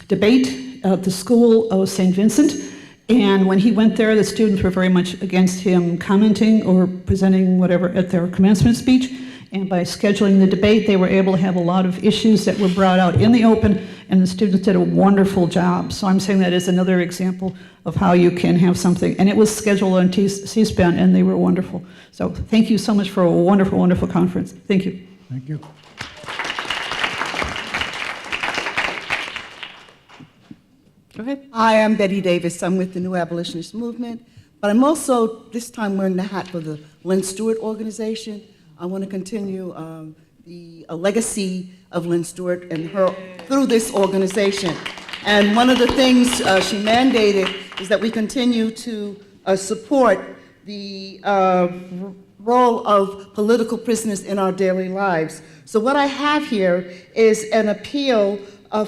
debate at the school of St. Vincent. And when he went there, the students were very much against him commenting or presenting whatever at their commencement speech. And by scheduling the debate, they were able to have a lot of issues that were brought out in the open, and the students did a wonderful job. So I'm saying that is another example of how you can have something. And it was scheduled on C-SPAN, and they were wonderful. So thank you so much for a wonderful, wonderful conference. Thank you. Thank you. Go ahead. Hi, I'm Betty Davis. I'm with the New Abolitionist Movement, but I'm also, this time, wearing the hat for the Lynn Stewart organization. I want to continue the legacy of Lynn Stewart and her through this organization. And one of the things she mandated is that we continue to support the role of political prisoners in our daily lives. So what I have here is an appeal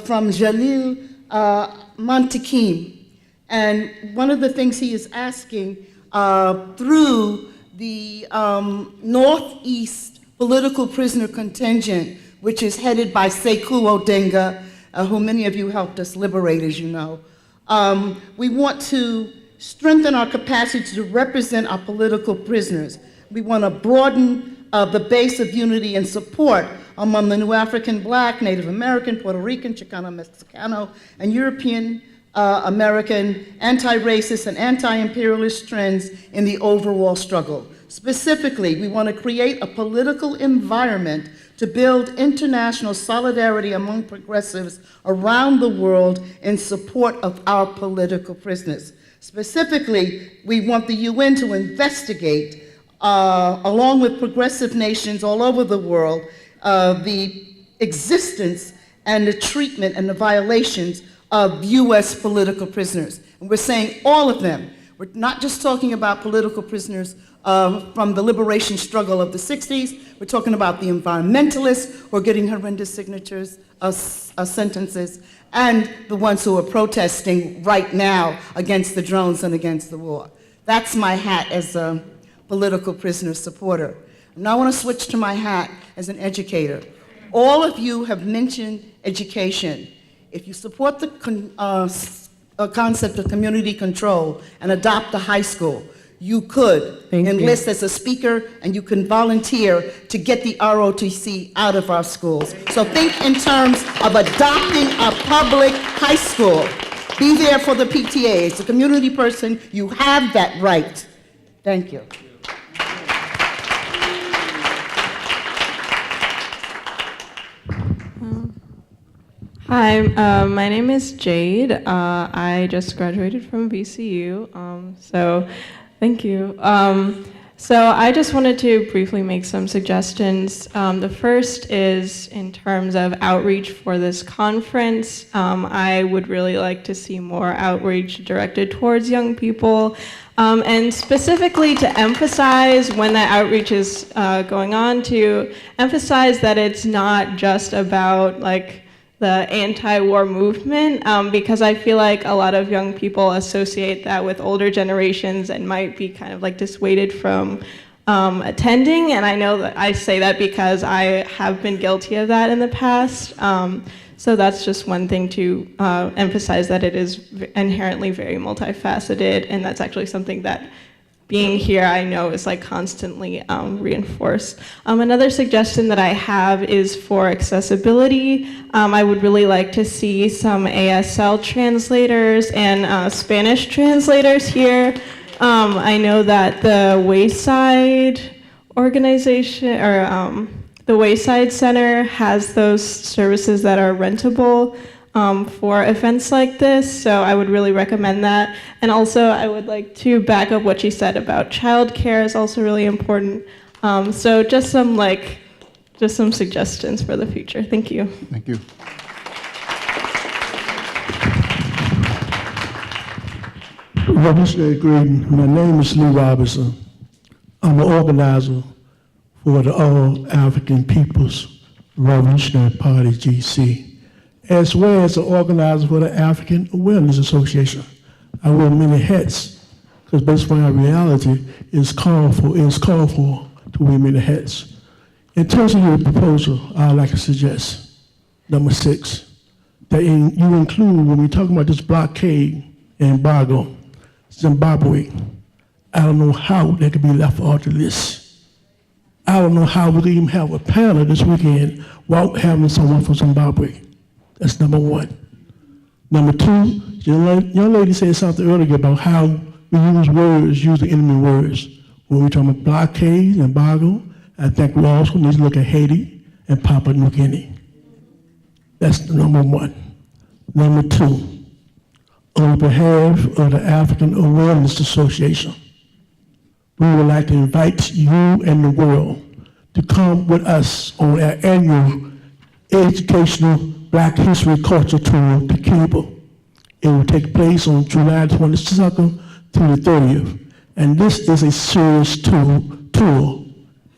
from Jalil Montekim. And one of the things he is asking through the Northeast Political Prisoner Contingent, which is headed by Sekou Odenga, who many of you helped us liberate, as you know. We want to strengthen our capacity to represent our political prisoners. We want to broaden the base of unity and support among the New African, Black, Native American, Puerto Rican, Chicano, Mexicano, and European American anti-racist and anti-imperialist trends in the overall struggle. Specifically, we want to create a political environment to build international solidarity among progressives around the world in support of our political prisoners. Specifically, we want the UN to investigate, along with progressive nations all over the world, the existence and the treatment and the violations of US political prisoners. And we're saying all of them. We're not just talking about political prisoners from the liberation struggle of the 60s. We're talking about the environmentalists who are getting horrendous sentences, and the ones who are protesting right now against the drones and against the war. That's my hat as a political prisoner supporter. Now I want to switch to my hat as an educator. All of you have mentioned education. If you support the concept of community control and adopt a high school, you could enlist as a speaker, and you can volunteer to get the ROTC out of our schools. So think in terms of adopting a public high school. Be there for the PTA. As a community person, you have that right. Thank you. Hi, my name is Jade. I just graduated from VCU, so thank you. So I just wanted to briefly make some suggestions. The first is in terms of outreach for this conference. I would really like to see more outreach directed towards young people, and specifically to emphasize when that outreach is going on, to emphasize that it's not just about like the anti-war movement, because I feel like a lot of young people associate that with older generations and might be kind of like dissuaded from attending. And I know that I say that because I have been guilty of that in the past. So that's just one thing to emphasize, that it is inherently very multifaceted, and that's actually something that being here, I know, is like constantly reinforced. Another suggestion that I have is for accessibility. I would really like to see some ASL translators and Spanish translators here. I know that the Wayside organization, or the Wayside Center, has those services that are rentable for events like this, so I would really recommend that. And also, I would like to back up what she said about childcare is also really important. So just some suggestions for the future. Thank you. Thank you. Revolutionary greeting. My name is Lee Robinson. I'm an organizer for the All African People's Revolutionary Party, GC, as well as an organizer for the African Awareness Association. I wear many hats because based on our reality, it's called for to wear many hats. In terms of your proposal, I'd like to suggest, number 6, that you include, when we talk about this blockade and embargo, Zimbabwe. I don't know how that could be left off the list. I don't know how we could even have a panel this weekend without having someone from Zimbabwe. That's number 1. Number 2, young lady said something earlier about how we use the enemy words. When we talk about blockade, embargo, I think we also need to look at Haiti and Papua New Guinea. That's number 1. Number 2, on behalf of the African Awareness Association, we would like to invite you and the world to come with us on our annual educational Black History Culture Tour to Cuba. It will take place on July 22nd through the 30th. And this is a serious tour.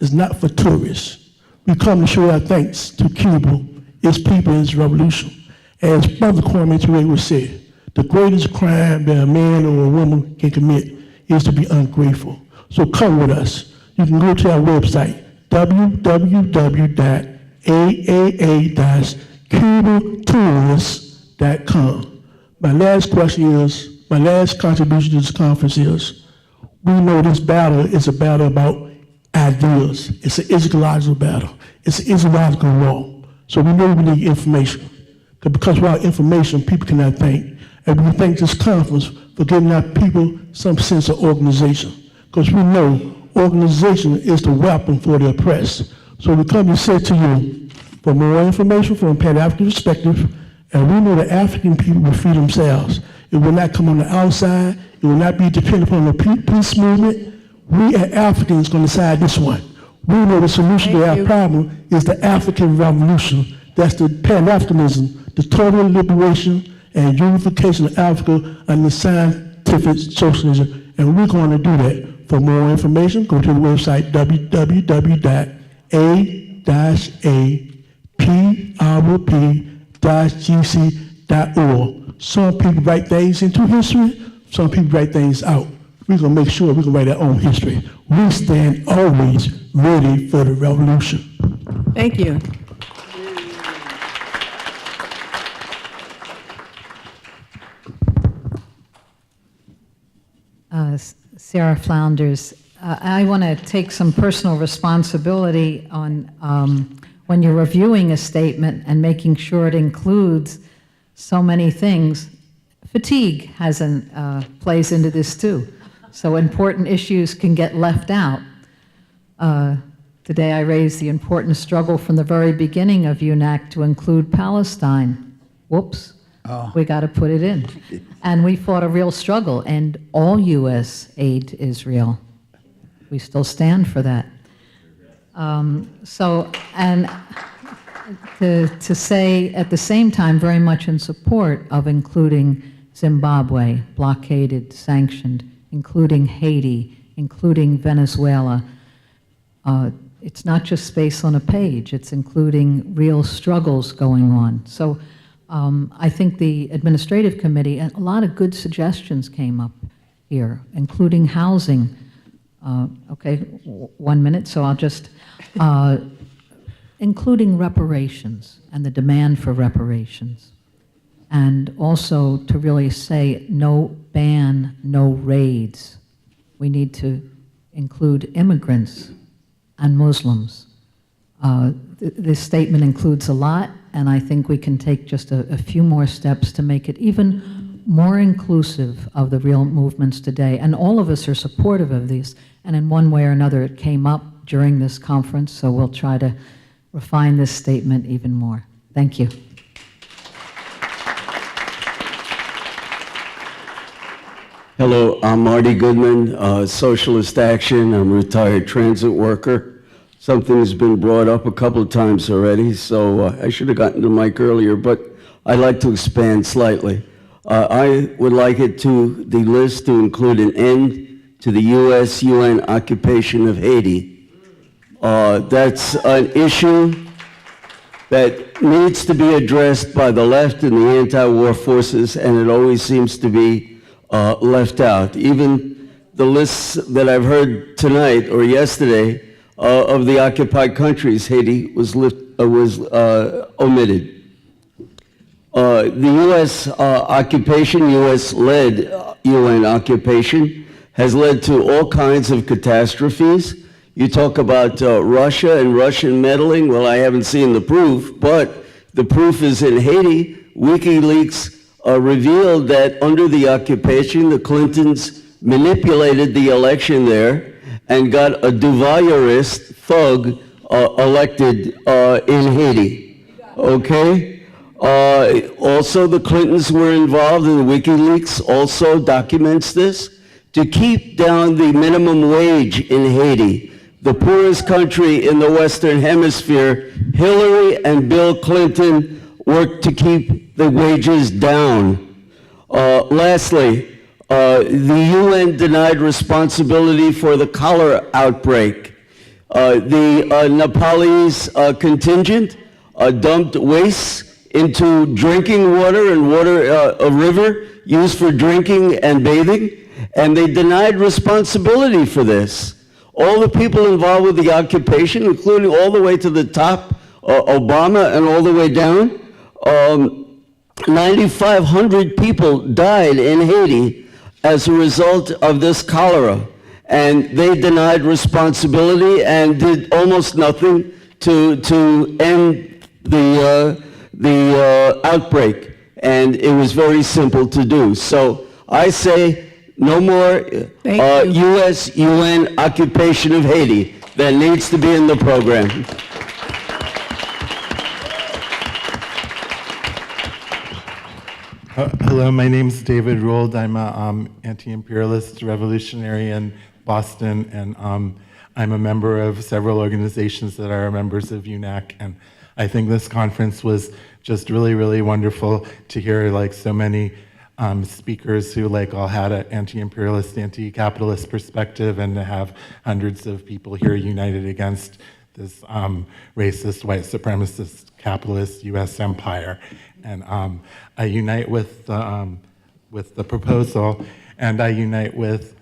is not for tourists. We come to show our thanks to Cuba, its people, and its revolution. As Brother Kwame Ture would say, the greatest crime that a man or a woman can commit is to be ungrateful. So come with us. You can go to our website, www.aa-cubatourist.com. My last contribution to this conference is, we know this battle is a battle about ideas. It's an ideological battle. It's an ideological war. So we know we need information. Because without information, people cannot think. And we thank this conference for giving our people some sense of organization. Because we know organization is the weapon for the oppressed. So we come to say to you, for more information from a Pan-African perspective, and we know that African people will free themselves. It will not come on the outside. It will not be dependent upon the peace movement. We as Africans going to decide this one. We know the solution to our problem is the African Revolution. That's the Pan-Africanism, the total liberation and unification of Africa under scientific socialism. And we're going to do that. For more information, go to the website www.a-prp-gc.org. Some people write things into history, some people write things out. We're going to make sure we can write our own history. We stand always ready for the revolution. Thank you. Sarah Flounders. I want to take some personal responsibility on when you're reviewing a statement and making sure it includes so many things. Fatigue plays into this too. So important issues can get left out. Today I raised the important struggle from the very beginning of UNAC to include Palestine. Whoops. Oh. We got to put it in. And we fought a real struggle, and all U.S. aid to Israel. We still stand for that. And to say at the same time, very much in support of including Zimbabwe, blockaded, sanctioned, including Haiti, including Venezuela. It's not just space on a page, it's including real struggles going on. So I think the administrative committee, and a lot of good suggestions came up here, including housing. Okay, 1 minute, so I'll just, including reparations and the demand for reparations. And also to really say no ban, no raids. We need to include immigrants and Muslims. This statement includes a lot, and I think we can take just a few more steps to make it even more inclusive of the real movements today. And all of us are supportive of these, and in one way or another it came up during this conference, so we'll try to refine this statement even more. Thank you. Hello, I'm Marty Goodman, Socialist Action. I'm a retired transit worker. Something's been brought up a couple of times already, so I should have gotten the mic earlier, but I'd like to expand slightly. I would like the list to include an end to the UN occupation of Haiti. That's an issue that needs to be addressed by the left and the anti-war forces, and it always seems to be left out. Even the lists that I've heard tonight or yesterday of the occupied countries, Haiti was omitted. The U.S. occupation, U.S.-led UN occupation, has led to all kinds of catastrophes. You talk about Russia and Russian meddling. Well, I haven't seen the proof, but the proof is in Haiti. WikiLeaks revealed that under the occupation, the Clintons manipulated the election there and got a Duvalier-ist thug elected in Haiti. Okay? Also, the Clintons were involved, and WikiLeaks also documents this, to keep down the minimum wage in Haiti, the poorest country in the Western Hemisphere. Hillary and Bill Clinton worked to keep the wages down. Lastly, the UN denied responsibility for the cholera outbreak. The Nepalese contingent dumped waste into drinking water and a river used for drinking and bathing, and they denied responsibility for this. All the people involved with the occupation, including all the way to the top, Obama, and all the way down, 9,500 people died in Haiti as a result of this cholera. And they denied responsibility and did almost nothing to end the outbreak. And it was very simple to do. So I say no more U.S.-UN occupation of Haiti. That needs to be in the program. Hello, my name is David Rold. I'm an anti-imperialist revolutionary in Boston, and I'm a member of several organizations that are members of UNAC. And I think this conference was just really, really wonderful to hear like so many speakers who like all had an anti-imperialist, anti-capitalist perspective, and to have hundreds of people here united against this racist, white supremacist, capitalist U.S. empire. And I unite with the proposal, and I unite with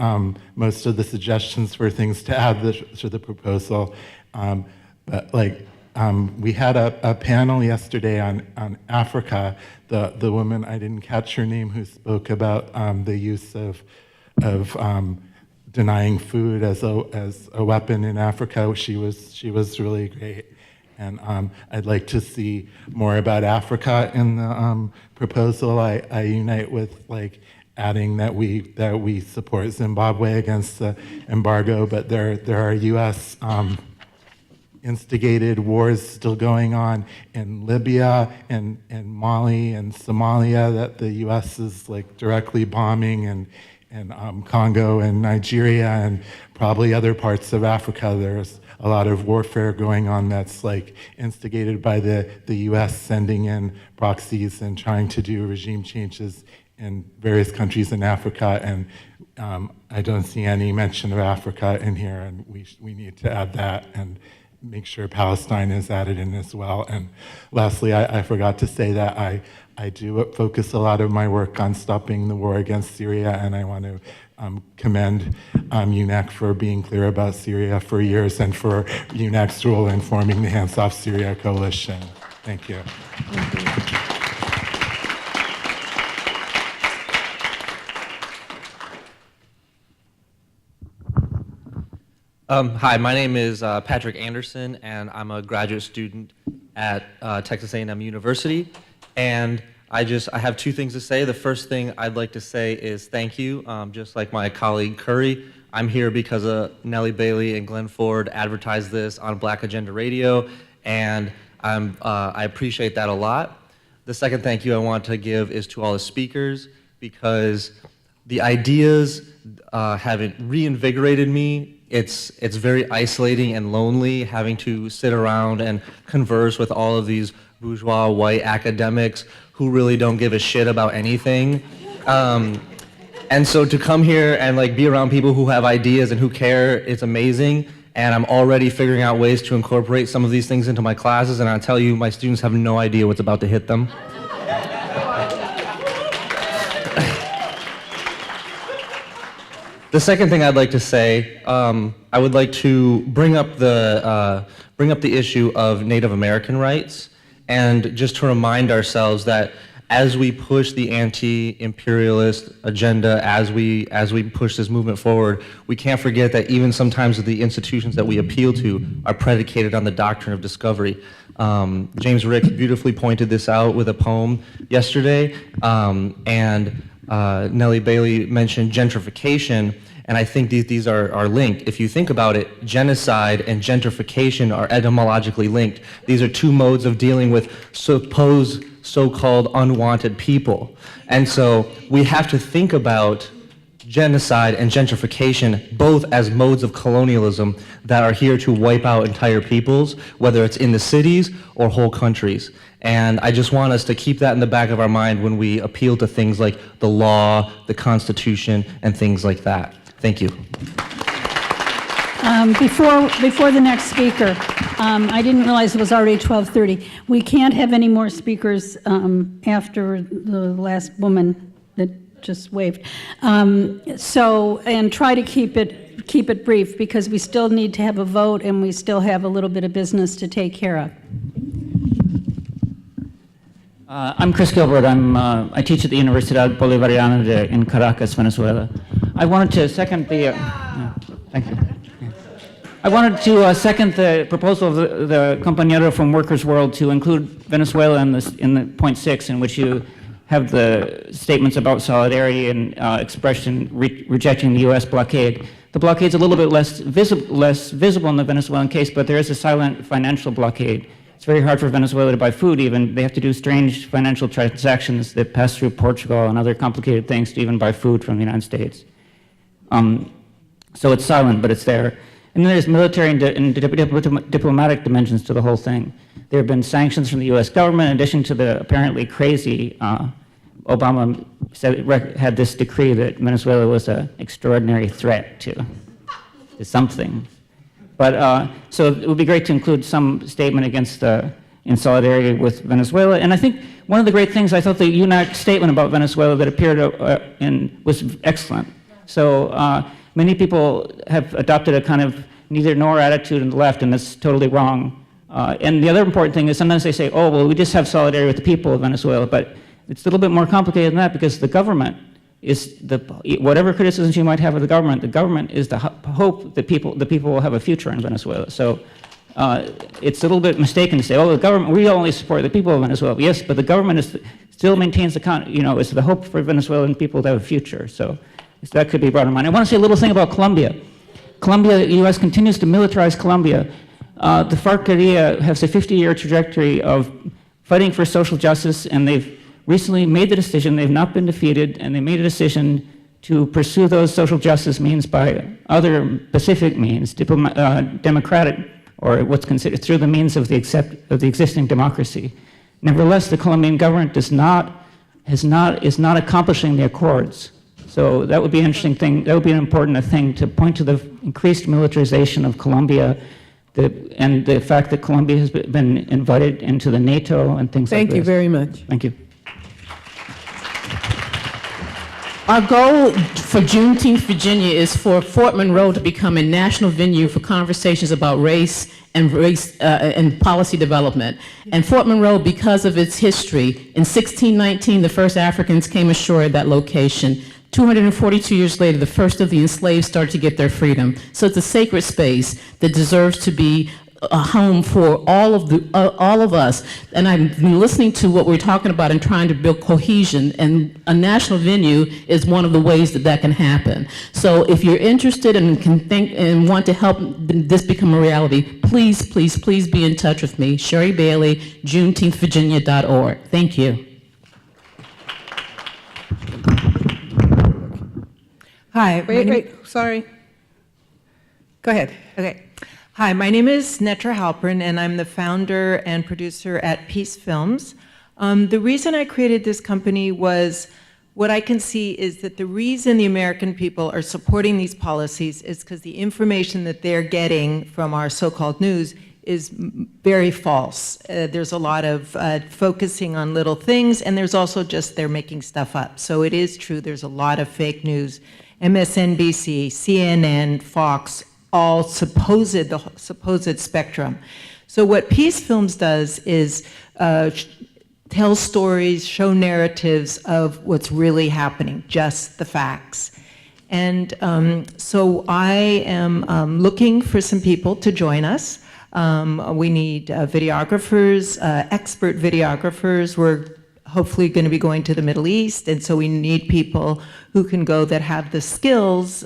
most of the suggestions for things to add to the proposal. But like, we had a panel yesterday on Africa. The woman, I didn't catch her name, who spoke about the use of denying food as a weapon in Africa. She was really great. And I'd like to see more about Africa in the proposal. I unite with like adding that we support Zimbabwe against the embargo, but there are U.S. Instigated wars still going on in Libya and Mali and Somalia that the U.S. is like directly bombing, and Congo and Nigeria and probably other parts of Africa. There's a lot of warfare going on that's like instigated by the U.S. sending in proxies and trying to do regime changes in various countries in Africa. And I don't see any mention of Africa in here, and we need to add that and make sure Palestine is added in as well. And lastly, I forgot to say that I do focus a lot of my work on stopping the war against Syria, and I want to commend UNAC for being clear about Syria for years, and for UNAC's role in forming the Hands Off Syria Coalition. Thank you. Hi, my name is Patrick Anderson, and I'm a graduate student at Texas A&M University. And I have two things to say. The first thing I'd like to say is thank you. Just like my colleague Curry, I'm here because Nellie Bailey and Glenn Ford advertised this on Black Agenda Radio, and I appreciate that a lot. The second thank you I want to give is to all the speakers, because the ideas have reinvigorated me. It's very isolating and lonely having to sit around and converse with all of these bourgeois white academics who really don't give a shit about anything. And so to come here and like be around people who have ideas and who care, it's amazing. And I'm already figuring out ways to incorporate some of these things into my classes, and I'll tell you, my students have no idea what's about to hit them. The second thing I'd like to say, I would like to bring up the issue of Native American rights, and just to remind ourselves that as we push the anti-imperialist agenda, as we push this movement forward, we can't forget that even sometimes the institutions that we appeal to are predicated on the doctrine of discovery. James Ricks beautifully pointed this out with a poem yesterday, and Nellie Bailey mentioned gentrification, and I think these are linked. If you think about it, genocide and gentrification are etymologically linked. These are two modes of dealing with supposed so-called unwanted people. And so we have to think about genocide and gentrification both as modes of colonialism that are here to wipe out entire peoples, whether it's in the cities or whole countries. And I just want us to keep that in the back of our mind when we appeal to things like the law, the Constitution, and things like that. Thank you. Before the next speaker, I didn't realize it was already 12:30. We can't have any more speakers after the last woman that just waved. And try to keep it brief, because we still need to have a vote and we still have a little bit of business to take care of. I'm Chris Gilbert. I teach at the Universidad Bolivariana in Caracas, Venezuela. I wanted to second the. Thank you. I wanted to second the proposal of the compañero from Workers' World to include Venezuela in the point 6, in which you have the statements about solidarity and expression rejecting the U.S. blockade. The blockade's a little bit less visible in the Venezuelan case, but there is a silent financial blockade. It's very hard for Venezuela to buy food even. They have to do strange financial transactions that pass through Portugal and other complicated things to even buy food from the United States. So it's silent, but it's there. And then there's military and diplomatic dimensions to the whole thing. There have been sanctions from the U.S. government, in addition to the apparently crazy, Obama had this decree that Venezuela was an extraordinary threat to something. But so it would be great to include some statement against in solidarity with Venezuela. And I think one of the great things, I thought the UNAC statement about Venezuela that appeared was excellent. So many people have adopted a kind of neither nor attitude in the left, and that's totally wrong. And the other important thing is sometimes they say, oh, well, we just have solidarity with the people of Venezuela, but it's a little bit more complicated than that, because the government is whatever criticisms you might have of the government is the hope that the people will have a future in Venezuela. So it's a little bit mistaken to say, oh, the government, we only support the people of Venezuela. Yes, but the government still maintains it's the hope for Venezuelan people to have a future. So that could be brought in mind. I want to say a little thing about Colombia. The U.S. continues to militarize Colombia. The FARC guerrilla has a 50-year trajectory of fighting for social justice, and they've recently made the decision, they've not been defeated, and they made a decision to pursue those social justice means by other pacific means, democratic, or what's considered through the means of the existing democracy. Nevertheless, the Colombian government is not accomplishing the accords. So that would be an interesting thing. That would be an important thing to point to the increased militarization of Colombia, and the fact that Colombia has been invited into the NATO and things like this. Thank you very much. Thank you. Our goal for Juneteenth, Virginia is for Fort Monroe to become a national venue for conversations about race and policy development. And Fort Monroe, because of its history, in 1619, the first Africans came ashore at that location. 242 years later, the first of the enslaved started to get their freedom. So it's a sacred space that deserves to be a home for all of us. And I've been listening to what we're talking about and trying to build cohesion, and a national venue is one of the ways that can happen. So if you're interested and can think and want to help this become a reality, please, please, please be in touch with me, Sherry Bailey, JuneteenthVirginia.org. Thank you. Hi. Wait, sorry. Go ahead. Okay. Hi, my name is Netra Halpern, and I'm the founder and producer at Peace Films. The reason I created this company was what I can see is that the reason the American people are supporting these policies is because the information that they're getting from our so-called news is very false. There's a lot of focusing on little things, and there's also just they're making stuff up. So it is true, there's a lot of fake news. MSNBC, CNN, Fox, all the supposed spectrum. So what Peace Films does is tell stories, show narratives of what's really happening, just the facts. And so I am looking for some people to join us. We need videographers, expert videographers. We're hopefully going to be going to the Middle East, and so we need people who can go that have the skills,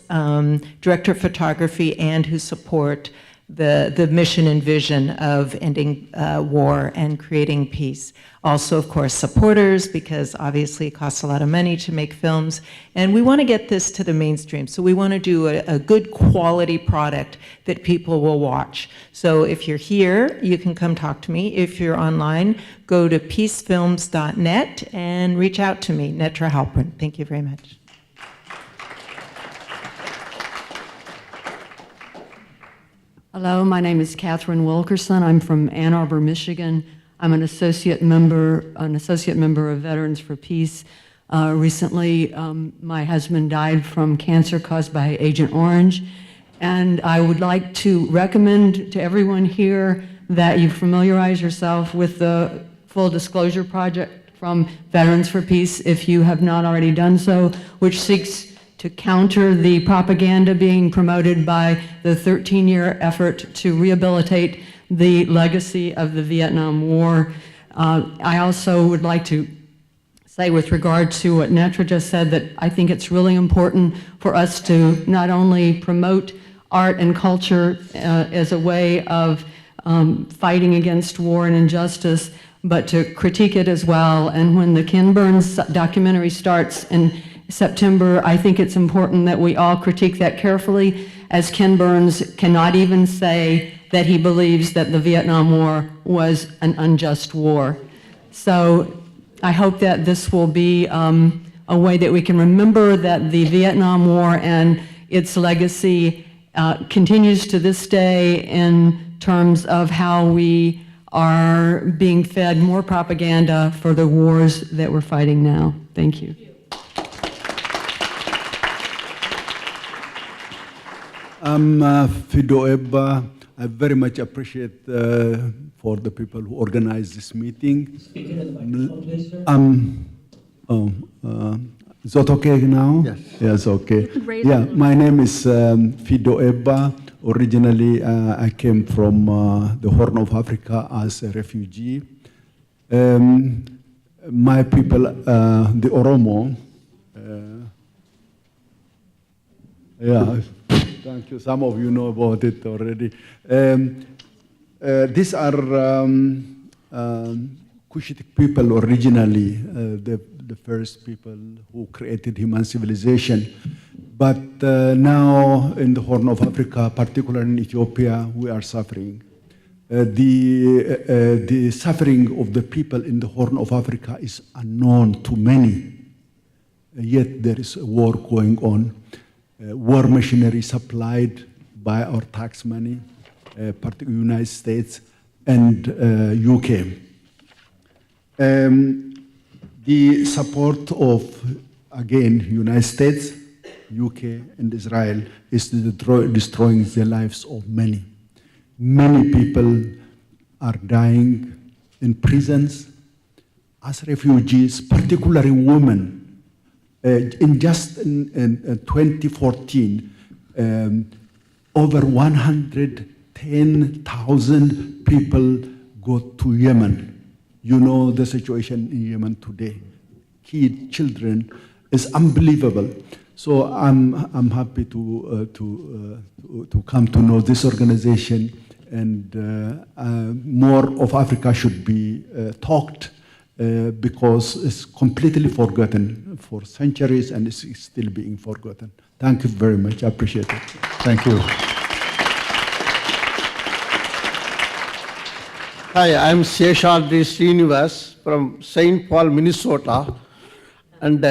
director of photography, and who support the mission and vision of ending war and creating peace. Also, of course, supporters, because obviously it costs a lot of money to make films, and we want to get this to the mainstream. So we want to do a good quality product that people will watch. So if you're here, you can come talk to me. If you're online, go to peacefilms.net and reach out to me, Netra Halpern. Thank you very much. Hello, my name is Catherine Wilkerson. I'm from Ann Arbor, Michigan. I'm an associate member of Veterans for Peace. Recently, my husband died from cancer caused by Agent Orange, and I would like to recommend to everyone here that you familiarize yourself with the Full Disclosure Project from Veterans for Peace if you have not already done so, which seeks to counter the propaganda being promoted by the 13-year effort to rehabilitate the legacy of the Vietnam War. I also would like to say with regard to what Netra just said that I think it's really important for us to not only promote art and culture as a way of fighting against war and injustice, but to critique it as well. And when the Ken Burns documentary starts in September, I think it's important that we all critique that carefully, as Ken Burns cannot even say that he believes that the Vietnam War was an unjust war. So I hope that this will be a way that we can remember that the Vietnam War and its legacy continues to this day in terms of how we are being fed more propaganda for the wars that we're fighting now. Thank you. I'm Fido Ebba. I very much appreciate for the people who organized this meeting. Speak into the microphone, please, sir. Is that okay now? Yes. Yes, okay. raise Yeah, it. my name is Fido Ebba. Originally, I came from the Horn of Africa as a refugee. My people, the Oromo, yeah, thank you. Some of you know about it already. These are Cushitic people originally, the first people who created human civilization. But now in the Horn of Africa, particularly in Ethiopia, we are suffering. The suffering of the people in the Horn of Africa is unknown to many. Yet there is a war going on. War machinery supplied by our tax money, particularly United States and UK. The support of, again, United States, UK, and Israel is destroying the lives of many. Many people are dying in prisons as refugees, particularly women. In 2014, over 110,000 people go to Yemen. You know the situation in Yemen today. Children is unbelievable. So I'm happy to come to know this organization, and more of Africa should be talked. Because it's completely forgotten for centuries and it's still being forgotten. Thank you very much. I appreciate it. Thank you. Hi, I'm Seshadri Srinivas from St. Paul, Minnesota. And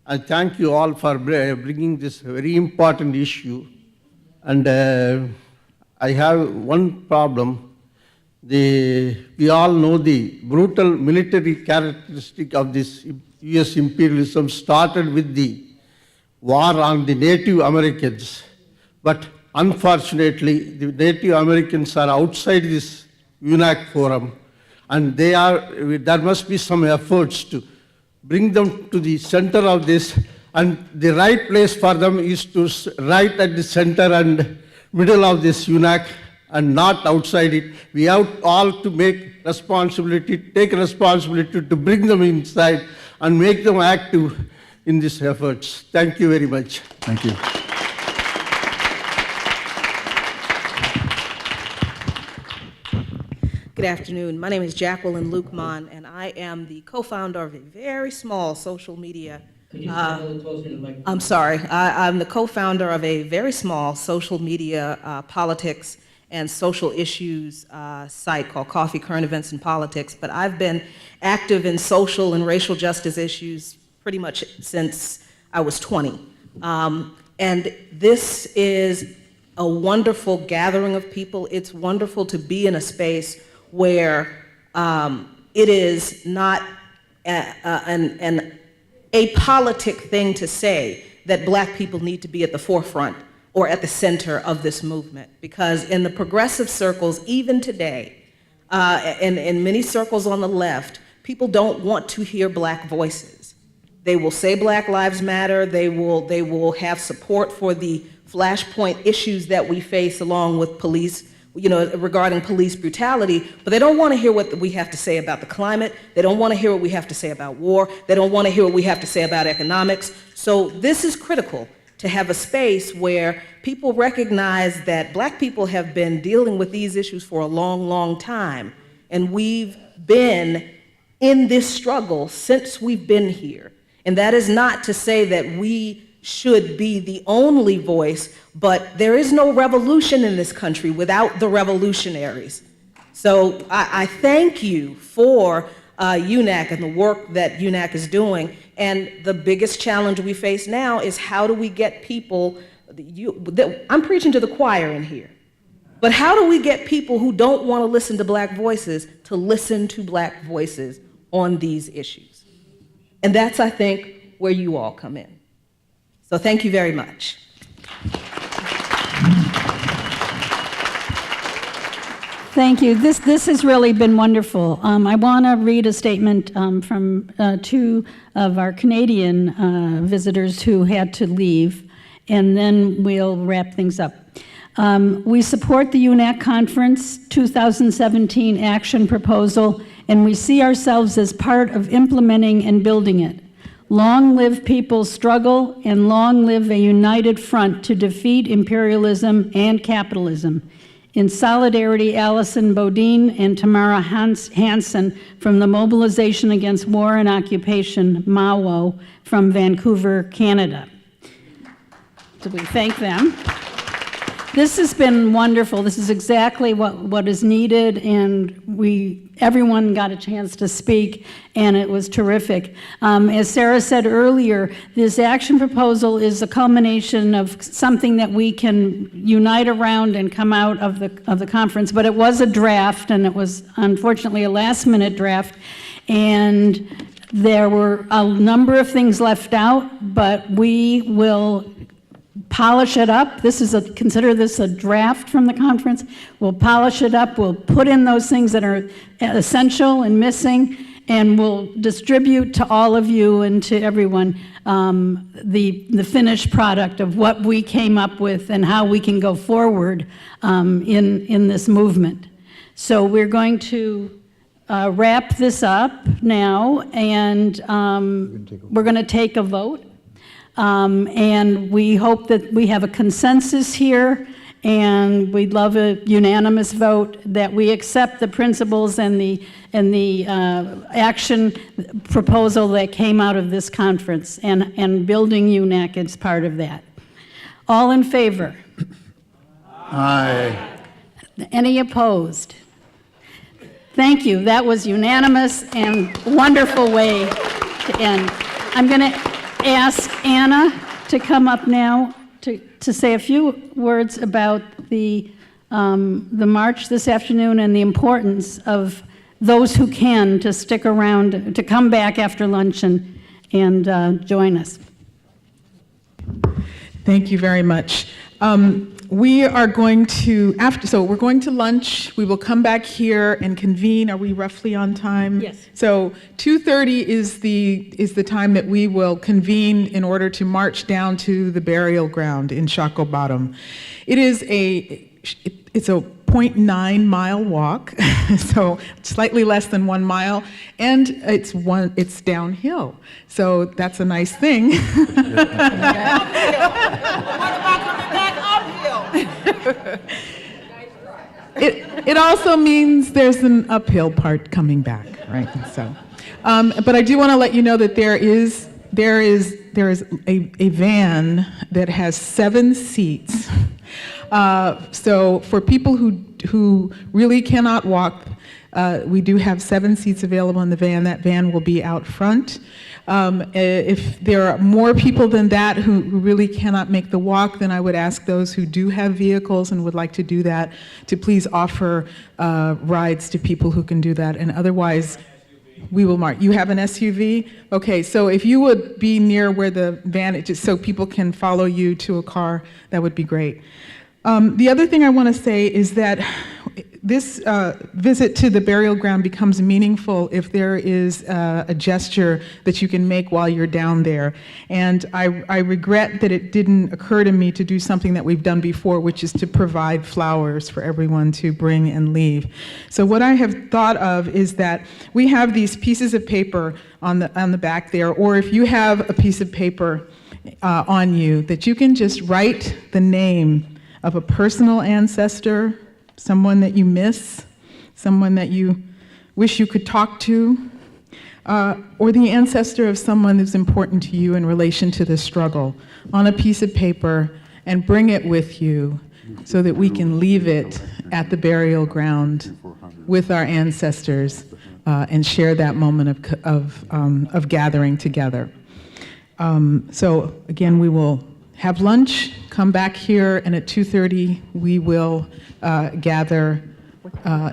I thank you all for bringing this very important issue. And I have one problem. We all know the brutal military characteristic of this US imperialism started with the war on the Native Americans. But unfortunately, the Native Americans are outside this UNAC forum, and there must be some efforts to bring them to the center of this, and the right place for them is to right at the center and middle of this UNAC, and not outside it. We have all to take responsibility to bring them inside and make them active in these efforts. Thank you very much. Thank you. Good afternoon. My name is Jacqueline Lukman, and I am the co-founder of a very small social media. Could you stand a little closer to the microphone? I'm sorry. I'm the co-founder of a very small social media politics and social issues site called Coffee, Current Events and Politics. But I've been active in social and racial justice issues pretty much since I was 20. And this is a wonderful gathering of people. It's wonderful to be in a space where it is not a politic thing to say that Black people need to be at the forefront or at the center of this movement. Because in the progressive circles, even today, in many circles on the left, people don't want to hear Black voices. They will say Black Lives Matter, they will have support for the flashpoint issues that we face along with police, regarding police brutality, but they don't want to hear what we have to say about the climate. They don't want to hear what we have to say about war. They don't want to hear what we have to say about economics. So this is critical, to have a space where people recognize that Black people have been dealing with these issues for a long, long time, and we've been in this struggle since we've been here. And that is not to say that we should be the only voice, but there is no revolution in this country without the revolutionaries. So I thank you for UNAC and the work that UNAC is doing. And the biggest challenge we face now is how do we get people, I'm preaching to the choir in here, but how do we get people who don't want to listen to Black voices to listen to Black voices on these issues? And that's, I think, where you all come in. So thank you very much. Thank you. This has really been wonderful. I want to read a statement from two of our Canadian visitors who had to leave, and then we'll wrap things up. We support the UNAC Conference 2017 action proposal, and we see ourselves as part of implementing and building it. Long live people's struggle, and long live a united front to defeat imperialism and capitalism. In solidarity, Alison Bodine and Tamara Hansen from the Mobilization Against War and Occupation, MAWO, from Vancouver, Canada. So we thank them. This has been wonderful. This is exactly what is needed, and everyone got a chance to speak, and it was terrific. As Sarah said earlier, this action proposal is a culmination of something that we can unite around and come out of the conference, but it was a draft, and it was unfortunately a last-minute draft, and there were a number of things left out, but we will polish it up. Consider this a draft from the conference. We'll polish it up. We'll put in those things that are essential and missing, and we'll distribute to all of you and to everyone the finished product of what we came up with and how we can go forward in this movement. So we're going to wrap this up now, and we're going to take a vote. And we hope that we have a consensus here, and we'd love a unanimous vote that we accept the principles and the action proposal that came out of this conference, and building UNAC is part of that. All in favor? Aye. Any opposed? Thank you. That was unanimous and wonderful way to end. I'm going to ask Anna to come up now to say a few words about the march this afternoon and the importance of those who can to stick around, to come back after lunch and join us. Thank you very much. We are going to, we're going to lunch. We will come back here and convene. Are we roughly on time? Yes. So 2:30 is the time that we will convene in order to march down to the burial ground in Shockoe Bottom. It's a 0.9 mile walk, so slightly less than 1 mile, and it's downhill. So that's a nice thing. It also means there's an uphill part coming back, right? So, but I do want to let you know that there is a van that has 7 seats. So for people who really cannot walk, we do have 7 seats available in the van. That van will be out front. If there are more people than that who really cannot make the walk, then I would ask those who do have vehicles and would like to do that to please offer rides to people who can do that. And otherwise, we will mark. You have an SUV? Okay, so if you would be near where the van is, so people can follow you to a car, that would be great. The other thing I want to say is that this visit to the burial ground becomes meaningful if there is a gesture that you can make while you're down there. And I regret that it didn't occur to me to do something that we've done before, which is to provide flowers for everyone to bring and leave. So what I have thought of is that we have these pieces of paper on the back there, or if you have a piece of paper on you, that you can just write the name of a personal ancestor, someone that you miss, someone that you wish you could talk to, or the ancestor of someone who's important to you in relation to the struggle on a piece of paper, and bring it with you so that we can leave it at the burial ground with our ancestors and share that moment of gathering together. So again, we will have lunch, come back here, and at 2:30 we will gather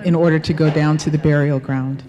in order to go down to the burial ground.